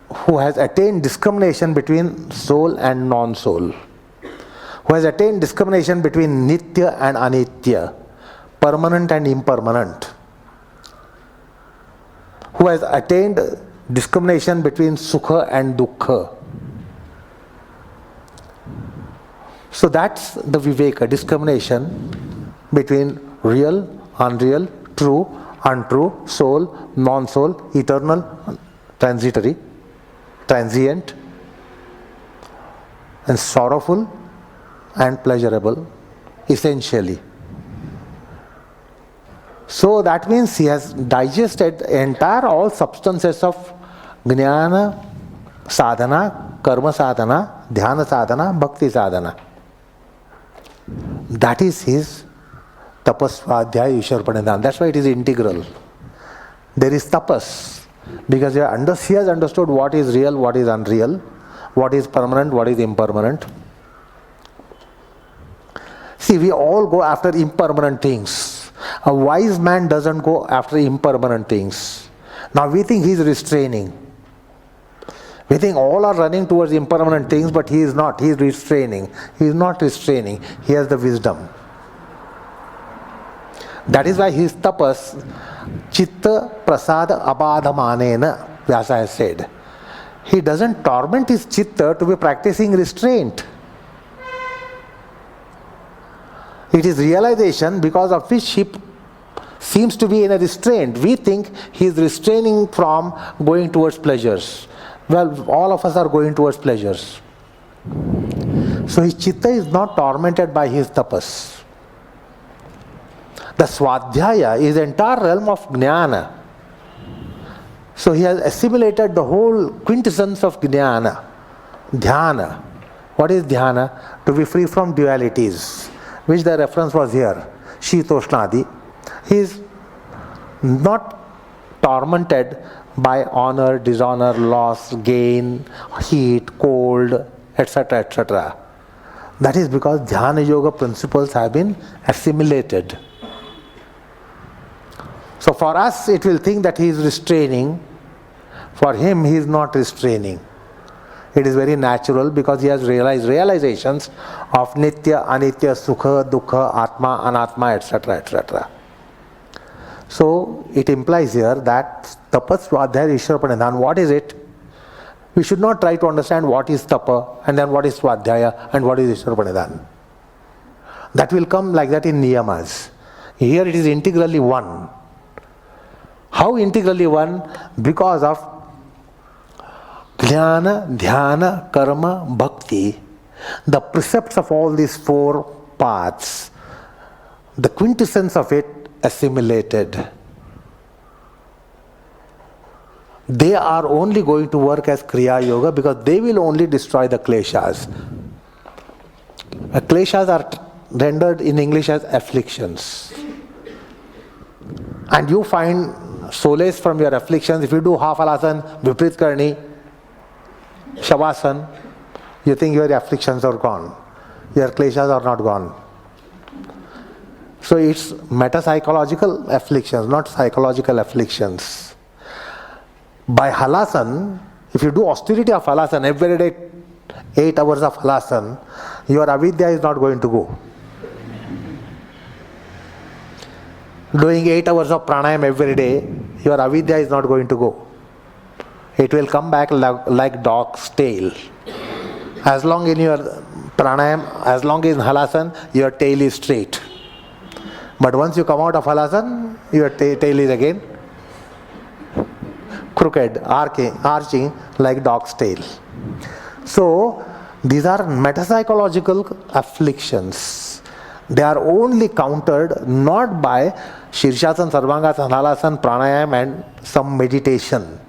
who has attained discrimination between soul and non-soul, who has attained discrimination between Nitya and Anitya, permanent and impermanent, who has attained discrimination between Sukha and Dukkha. So that's the Viveka, discrimination between real, unreal, true, untrue, soul, non-soul, eternal, transitory, transient, and sorrowful and pleasurable, essentially. So that means he has digested entire all substances of Jnana sadhana, Karma sadhana, Dhyana sadhana, Bhakti sadhana. That is his tapaḥsvādhyāyeśvarapraṇidhānāni. That's why it is integral. There is tapas, because he has understood what is real, what is unreal, what is permanent, what is impermanent. See, we all go after impermanent things. A wise man doesn't go after impermanent things. Now we think he is restraining. We think all are running towards impermanent things, but he is not. He is restraining. He is not restraining. He has the wisdom. That is why his tapas, chitta prasada abādhamanena, Vyasa has said. He doesn't torment his chitta to be practicing restraint. It is realization because of which he seems to be in a restraint. We think he is restraining from going towards pleasures. Well, all of us are going towards pleasures. So his chitta is not tormented by his tapas. The swadhyaya is the entire realm of jnana. So he has assimilated the whole quintessence of jnana. Dhyana. What is dhyana? To be free from dualities, which the reference was here. Shitoshnadi. He is not tormented by honor, dishonor, loss, gain, heat, cold, etc., etc. That is because Dhyana Yoga principles have been assimilated. So for us, it will think that he is restraining. For him, he is not restraining. It is very natural because he has realizations of Nitya, Anitya, Sukha, Dukkha, Atma, Anatma, etc., etc. So it implies here that tapaḥsvādhyāyeśvarapraṇidhānāni, what is it? We should not try to understand what is tapa and then what is swadhyaya and what is Ishvarapraṇidhānāni. That will come like that in niyamas. Here it is integrally one. How integrally one? Because of jnana, dhyana, karma, bhakti. The precepts of all these four paths, the quintessence of it assimilated. They are only going to work as Kriya Yoga because they will only destroy the kleshas. Kleshas are rendered in English as afflictions. And you find solace from your afflictions if you do half halasan, viprit karni, shavasana. You think your afflictions are gone. Your kleshas are not gone. So it's metapsychological afflictions, not psychological afflictions. By halasan, if you do austerity of halasan every day, 8 hours of halasan, your avidya is not going to go. Doing 8 hours of pranayam every day, your avidya is not going to go. It will come back like dog's tail. As long in your pranayam, as long as in halasan, your tail is straight. But once you come out of halasan, your tail is again crooked, arching like dog's tail. So, these are metapsychological afflictions. They are only countered not by Shirshasana, Sarvangasana, Halasan, Pranayam and some meditation.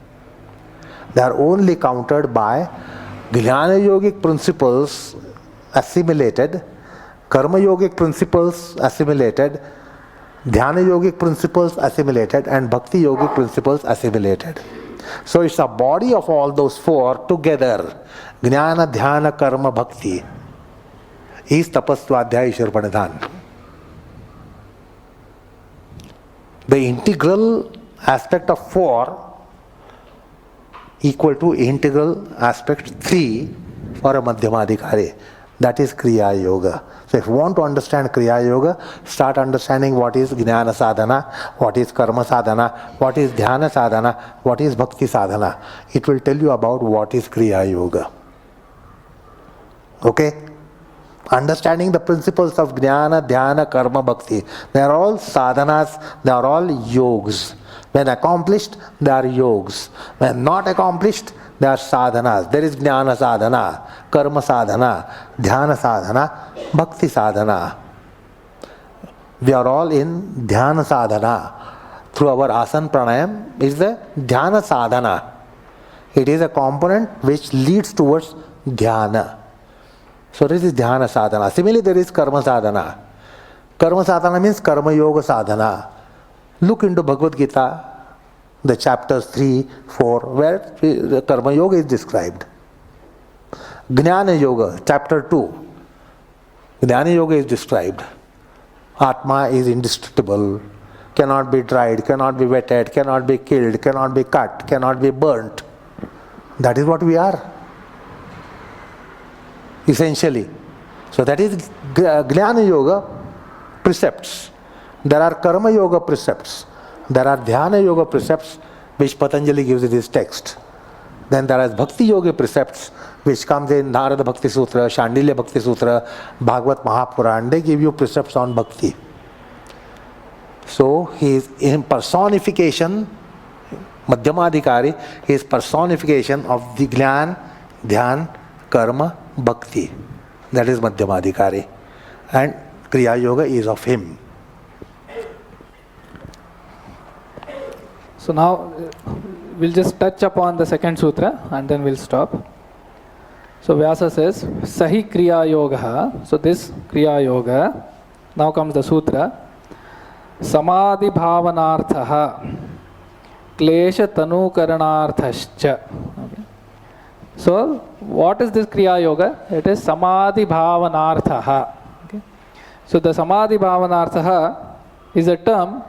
They are only countered by Jnana yogic principles assimilated, Karma yogic principles assimilated, Dhyana yogic principles assimilated and Bhakti yogic principles assimilated. So it's a body of all those four together. Jnana, Dhyana, Karma, Bhakti is tapaḥsvādhyāyeśvarapraṇidhānāni. The integral aspect of 4 equal to integral aspect 3 for a madhyamadhikari. That is Kriya Yoga. So if you want to understand Kriya Yoga, start understanding what is Jnana sadhana, what is Karma sadhana, what is Dhyana sadhana, what is Bhakti sadhana. It will tell you about what is Kriya Yoga. Okay? Understanding the principles of Jnana, Dhyana, Karma, Bhakti. They are all sadhanas, they are all yogs. When accomplished, they are yogs. When not accomplished, they are sadhanas. There is Jnana sadhana, Karma sadhana, Dhyana sadhana, Bhakti sadhana. We are all in Dhyana sadhana. Through our asana pranayam is the Dhyana sadhana. It is a component which leads towards Dhyana. So this is Dhyana sadhana. Similarly, there is Karma sadhana. Karma sadhana means Karma Yoga sadhana. Look into Bhagavad Gita, the chapters 3, 4, where the Karma Yoga is described. Jnana Yoga, chapter 2. Jnana Yoga is described. Atma is indestructible, cannot be dried, cannot be wetted, cannot be killed, cannot be cut, cannot be burnt. That is what we are. Essentially. So that is Jnana Yoga precepts. There are Karma Yoga precepts. There are Dhyana Yoga precepts which Patanjali gives in his text. Then there are Bhakti Yoga precepts which comes in Narada Bhakti Sutra, Shandilya Bhakti Sutra, Bhagavad Mahapuran. They give you precepts on Bhakti. So he is in personification, Madhyamadhikari, he is personification of the Jnana, Dhyan, Karma, Bhakti. That is Madhyamadhikari. And Kriya Yoga is of him. So now we'll just touch upon the second sutra and then we'll stop. So Vyasa says, Sahi Kriya Yoga. So this Kriya Yoga, now comes the sutra. Samadhi Bhavanarthaha Klesha Tanukaranarthascha. Okay. So what is this Kriya Yoga? It is Samadhi Bhavanarthaha. Okay. So the Samadhi Bhavanarthaha is a term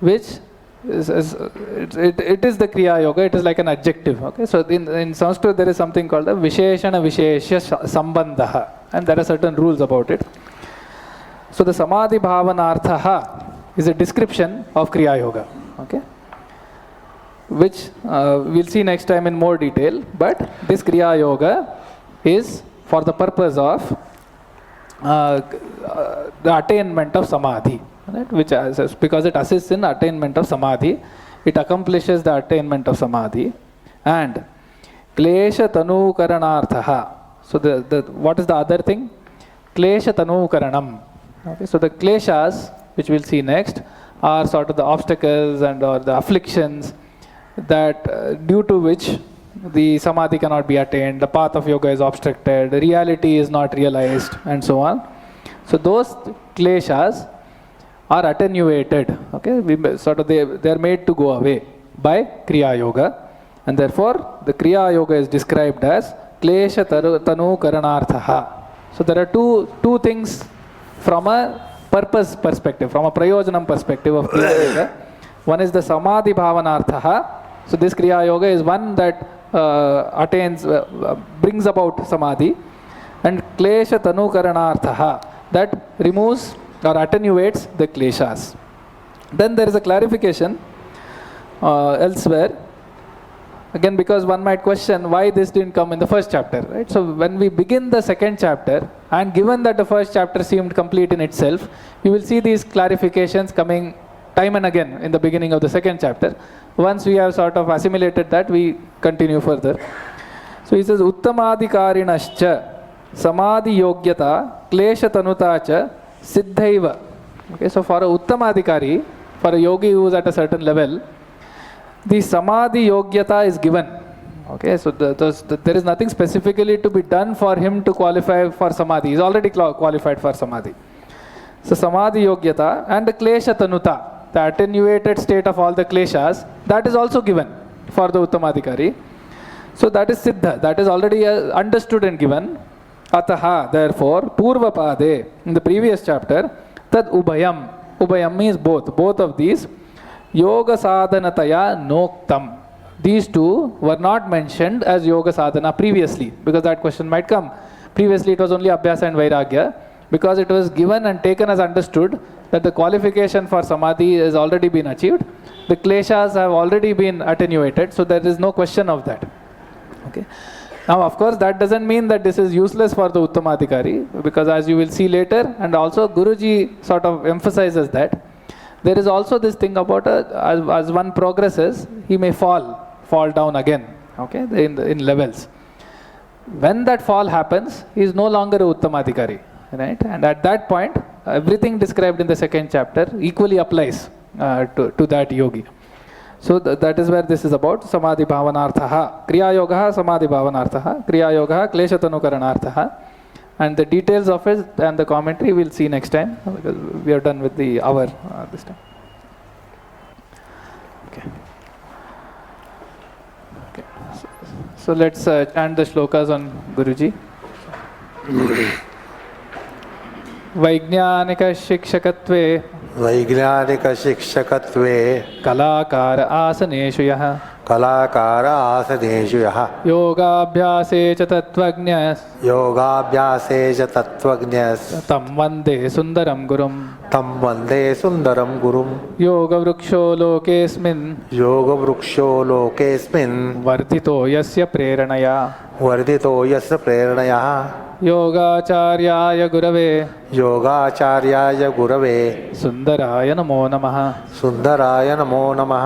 which it is the Kriya Yoga, it is like an adjective. Okay? So in Sanskrit there is something called the Visheshana Visheshya Sambandha, and there are certain rules about it. So the Samadhi Bhavanarthaha is a description of Kriya Yoga, okay? Which we'll see next time in more detail, but this Kriya Yoga is for the purpose of the attainment of samadhi, right? Which because it assists in attainment of samadhi, it accomplishes the attainment of samadhi. And klesha tanukaranarthaha. So what is the other thing? Klesha tanukaranam. Okay, so the kleshas, which we'll see next, are sort of the obstacles and or the afflictions that due to which the samadhi cannot be attained, the path of yoga is obstructed, the reality is not realized, and so on. So those kleshas are attenuated. Okay, they are made to go away by Kriya Yoga, and therefore the Kriya Yoga is described as klesha tanu karanarthaha. So there are two things from a purpose perspective, from a prayojanam perspective of Kriya Yoga. One is the samadhi bhavanarthaha. So this Kriya Yoga is one that brings about samadhi, and klesha tanu karanarthaha, that removes or attenuates the kleshas. Then there is a clarification elsewhere. Again, because one might question why this didn't come in the first chapter, right? So when we begin the second chapter, and given that the first chapter seemed complete in itself, you will see these clarifications coming time and again in the beginning of the second chapter. Once we have sort of assimilated that, we continue further. So he says, Uttamadikarinascha samadhi yogyata klesha tanutacha siddhaiva. Okay, so for a Uttamadikari, for a yogi who is at a certain level, the samadhi yogyata is given. Okay, so there is nothing specifically to be done for him to qualify for samadhi. He is already qualified for samadhi. So samadhi yogyata and the klesha tanuta, the attenuated state of all the kleshas, that is also given for the Uttamadikari. So that is siddha, that is already understood and given. Ataha, therefore, purva pade, in the previous chapter, tad ubhayam. Ubhayam means both of these. Yoga sadhanataya noktam. These two were not mentioned as yoga sadhana previously, because that question might come. Previously it was only abhyasa and vairagya, because it was given and taken as understood that the qualification for samadhi has already been achieved. The kleshas have already been attenuated, so there is no question of that. Okay. Now, of course, that doesn't mean that this is useless for the Uttamadikari, because as you will see later, and also Guruji sort of emphasizes that, there is also this thing about as one progresses, he may fall down again, okay, in levels. When that fall happens, he is no longer a Uttamadikari, right? And at that point, everything described in the second chapter equally applies to that yogi. So that is where this is about. Samadhi bhavanarthaha. Kriyayogaḥ samadhi bhavanarthaha. Kriyayogaḥ kleshatanu And the details of it and the commentary we'll see next time, because we are done with the hour this time. Okay. So let's chant the shlokas on Guruji. Vaijñānika shikshakatve वैज्ञानिक शिक्षकत्वे कलाकार आसनेषु यः कलाकार आसनेषु यः योगाभ्यासे च तत्त्वज्ञः तं वन्दे सुन्दरं गुरुं योगवृक्षो लोकेऽस्मिन् वर्धितो यस्य प्रेरणया योगाचार्याय गुरवे सुन्दराय नमो नमः.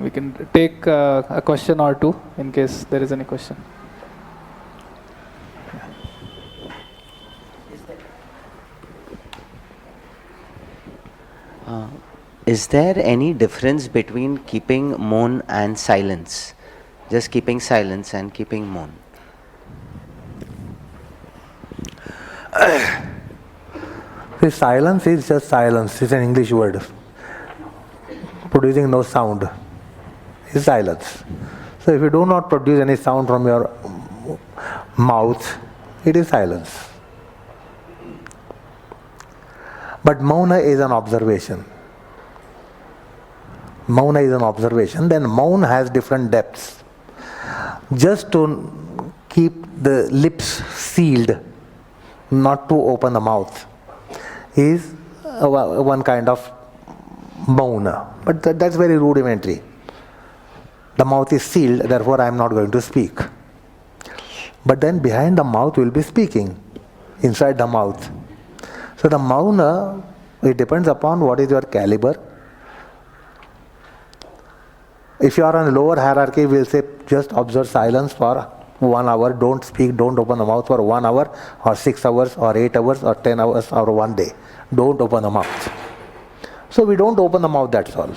We can take a question or two in case there is any question. Is there any difference between keeping mೌನ and silence? Just keeping silence and keeping mೌನ. See, silence is just silence. It's an English word. Producing no sound is silence. So if you do not produce any sound from your mouth, it is silence. But mauna is an observation. Mauna is an observation. Then mauna has different depths. Just to keep the lips sealed, not to open the mouth, is one kind of mauna. But that's very rudimentary. The mouth is sealed, therefore I am not going to speak. But then behind the mouth will be speaking, inside the mouth. So the mauna, it depends upon what is your caliber. If you are on a lower hierarchy, we'll say just observe silence for 1 hour, don't speak, don't open the mouth for 1 hour, or 6 hours, or 8 hours, or 10 hours, or 1 day. Don't open the mouth. So we don't open the mouth, that's all.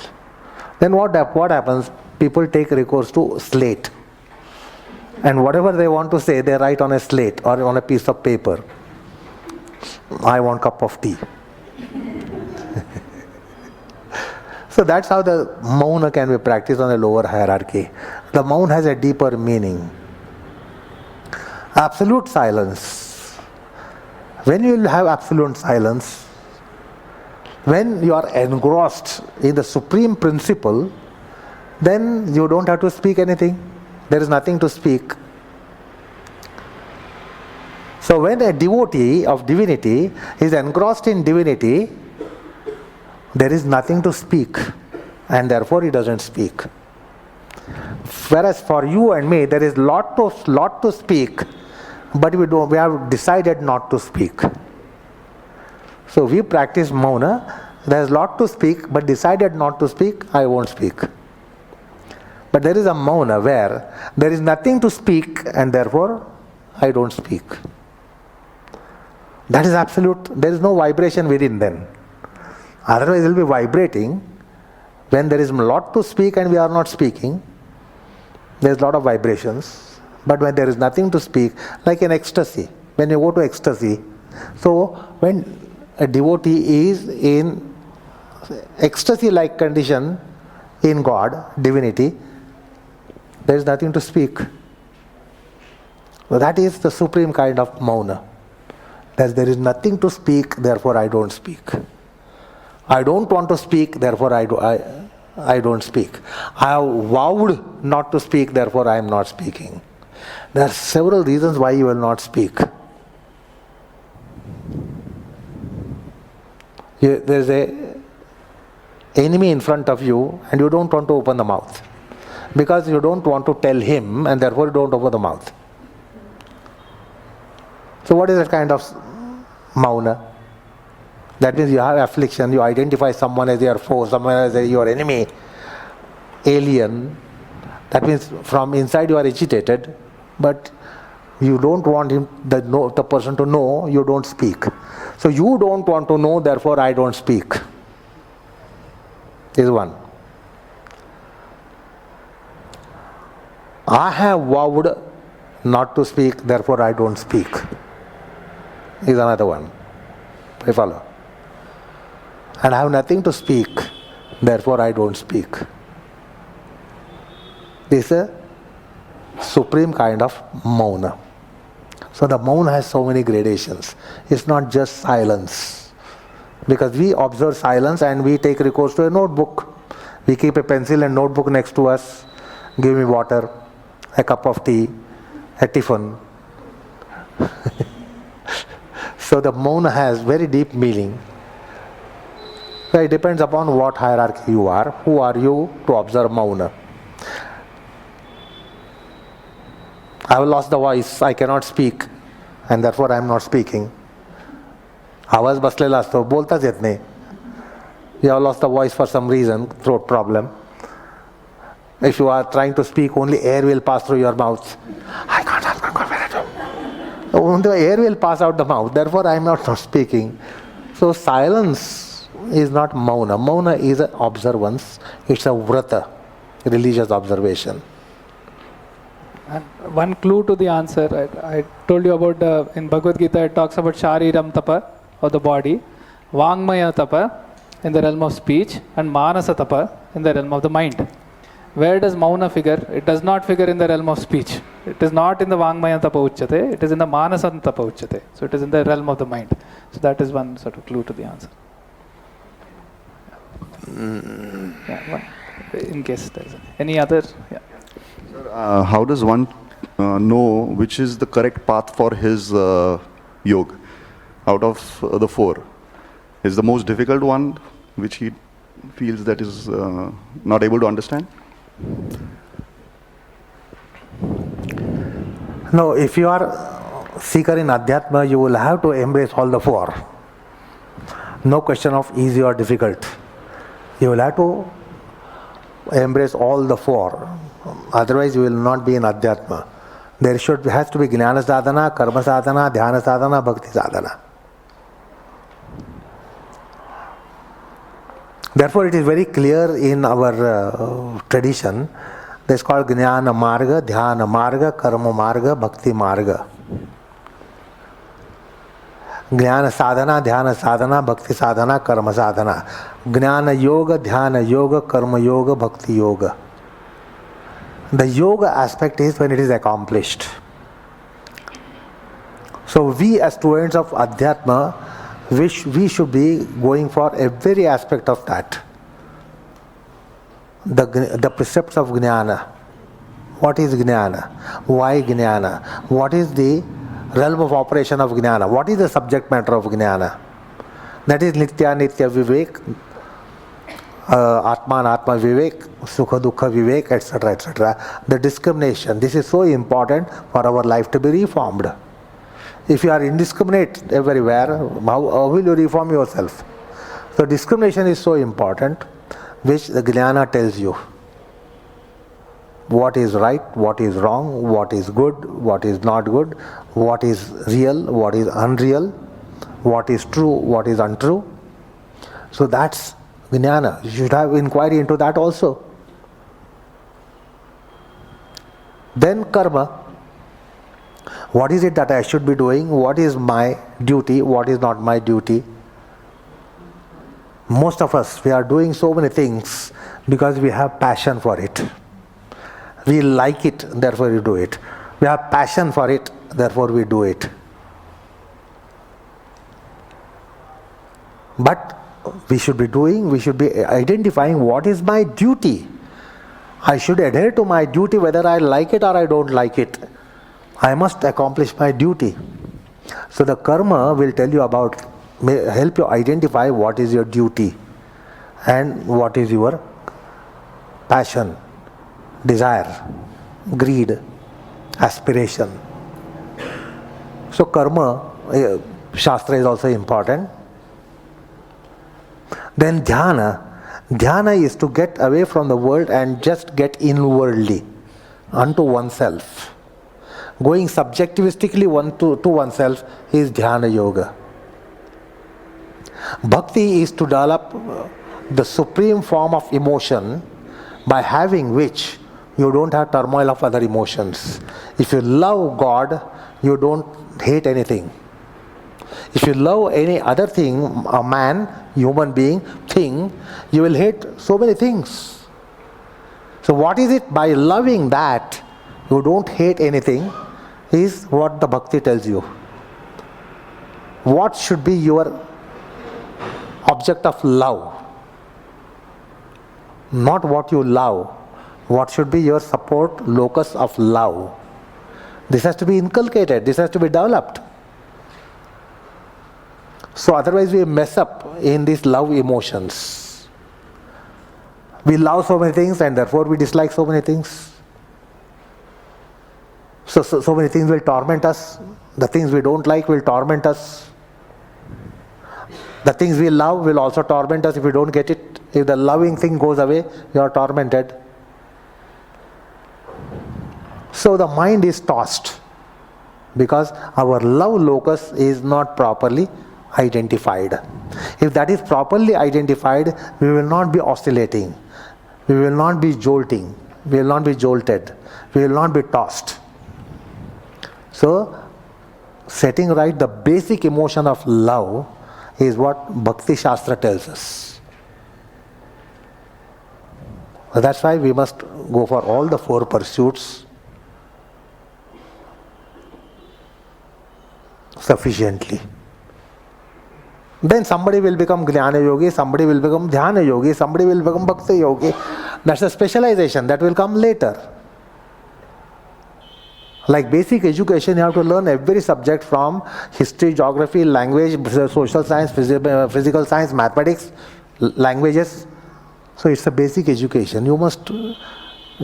Then what happens? People take recourse to slate. And whatever they want to say, they write on a slate or on a piece of paper. I want a cup of tea. So that's how the mauna can be practiced on a lower hierarchy. The mauna has a deeper meaning. Absolute silence. When you will have absolute silence, when you are engrossed in the supreme principle, then you don't have to speak anything. There is nothing to speak. So when a devotee of divinity is engrossed in divinity, there is nothing to speak, and therefore he doesn't speak. Whereas for you and me, there is lot to speak, but we have decided not to speak. So we practice mauna. There is lot to speak, but decided not to speak. I won't speak. But there is a mauna where there is nothing to speak, and therefore I don't speak. That is absolute. There is no vibration within then. Otherwise it will be vibrating. When there is a lot to speak and we are not speaking, there is a lot of vibrations. But when there is nothing to speak, like in ecstasy, when you go to ecstasy, so when a devotee is in ecstasy-like condition in God, divinity, there is nothing to speak. So that is the supreme kind of mauna. That there is nothing to speak, therefore I don't speak. I don't want to speak, therefore I don't speak. I have vowed not to speak, therefore I am not speaking. There are several reasons why you will not speak. There is an enemy in front of you and you don't want to open the mouth. Because you don't want to tell him and therefore you don't open the mouth. So what is that kind of mauna? That means you have affliction, you identify someone as your foe, someone as your enemy, alien. That means from inside you are agitated, but you don't want the person to know, you don't speak. So you don't want to know, therefore I don't speak. Is one. I have vowed not to speak, therefore I don't speak. Is another one. You follow? And I have nothing to speak, therefore I don't speak. This is a supreme kind of mauna. So the mauna has so many gradations. It's not just silence. Because we observe silence and we take recourse to a notebook. We keep a pencil and notebook next to us. Give me water, a cup of tea, a tiffin. So the mauna has very deep meaning. So it depends upon what hierarchy you are. Who are you to observe mauna? I have lost the voice, I cannot speak, and therefore I am not speaking. आवाज बसलेला असतो, बोलताच येत नाही. You have lost the voice for some reason, throat problem. If you are trying to speak, only air will pass through your mouth. I can't. Only air will pass out the mouth, therefore I am not speaking. So silence is not mauna. Mauna is an observance. It's a vrata, religious observation. And one clue to the answer, I told you about in Bhagavad Gita it talks about Shariram Tapa of the body, Vāṅmaya Tapa in the realm of speech, and Manasa Tapa in the realm of the mind. Where does Mauna figure? It does not figure in the realm of speech. It is not in the Vāṅmaya Tapa Uchyate, it is in the Manasa Tapa Uchyate. So it is in the realm of the mind. So that is one sort of clue to the answer. Yeah, one, in case there is any other. Yeah. How does one know which is the correct path for his yoga out of the four? Is the most difficult one which he feels that is not able to understand? No, if you are seeker in Adhyatma, you will have to embrace all the four. No question of easy or difficult. You will have to embrace all the four. Otherwise, you will not be in Adhyatma. There has to be Jnana sadhana, Karma sadhana, Dhyana sadhana, Bhakti sadhana. Therefore, it is very clear in our tradition. This is called Jnana marga, Dhyana marga, Karma marga, Bhakti marga. Jnana sadhana, Dhyana sadhana, Bhakti sadhana, Karma sadhana. Jnana yoga, Dhyana yoga, Karma yoga, Bhakti yoga. The yoga aspect is when it is accomplished. So we as students of Adhyatma, we should be going for every aspect of that. The precepts of Jnana. What is Jnana? Why Jnana? What is the realm of operation of Jnana? What is the subject matter of Jnana? That is Nitya Vivek, Atman Atma Vivek, Sukha Dukha Vivek, etc. etc. The discrimination. This is so important for our life to be reformed. If you are indiscriminate everywhere, how will you reform yourself? So discrimination is so important, which the Jnana tells you. What is right, what is wrong, what is good, what is not good, what is real, what is unreal, what is true, what is untrue. So that's Jnana. You should have inquiry into that also. Then Karma. What is it that I should be doing? What is my duty? What is not my duty? Most of us, we are doing so many things because we have passion for it. We like it, therefore we do it. We have passion for it, therefore we do it. But we should be identifying what is my duty. I should adhere to my duty whether I like it or I don't like it. I must accomplish my duty. So the karma will tell you about, help you identify what is your duty and what is your passion, desire, greed, aspiration. So karma, Shastra is also important. Then dhyana. Dhyana is to get away from the world and just get inwardly unto oneself. Going subjectivistically to oneself is dhyana yoga. Bhakti is to develop the supreme form of emotion by having which you don't have turmoil of other emotions. If you love God, you don't hate anything. If you love any other thing, a man, human being, thing, you will hate so many things. So what is it? By loving that, you don't hate anything, is what the Bhakti tells you. What should be your object of love? Not what you love. What should be your support locus of love? This has to be inculcated, this has to be developed. So otherwise we mess up in these love emotions. We love so many things and therefore we dislike so many things. So many things will torment us. The things we don't like will torment us. The things we love will also torment us if we don't get it. If the loving thing goes away, you are tormented. So the mind is tossed because our love locus is not properly identified. If that is properly identified, we will not be oscillating. We will not be jolting. We will not be jolted. We will not be tossed. So, setting right the basic emotion of love is what Bhakti Shastra tells us. So that's why we must go for all the four pursuits sufficiently. Then somebody will become Jnana Yogi, somebody will become Dhyana Yogi, somebody will become Bhakti Yogi. That's a specialization that will come later. Like basic education, you have to learn every subject from history, geography, language, social science, physical science, mathematics, languages. So it's a basic education. You must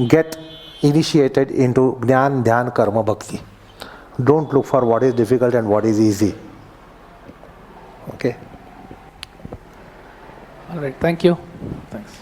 get initiated into Jnana, Dhyana, Karma, Bhakti. Don't look for what is difficult and what is easy. Okay? All right, thank you. Thanks.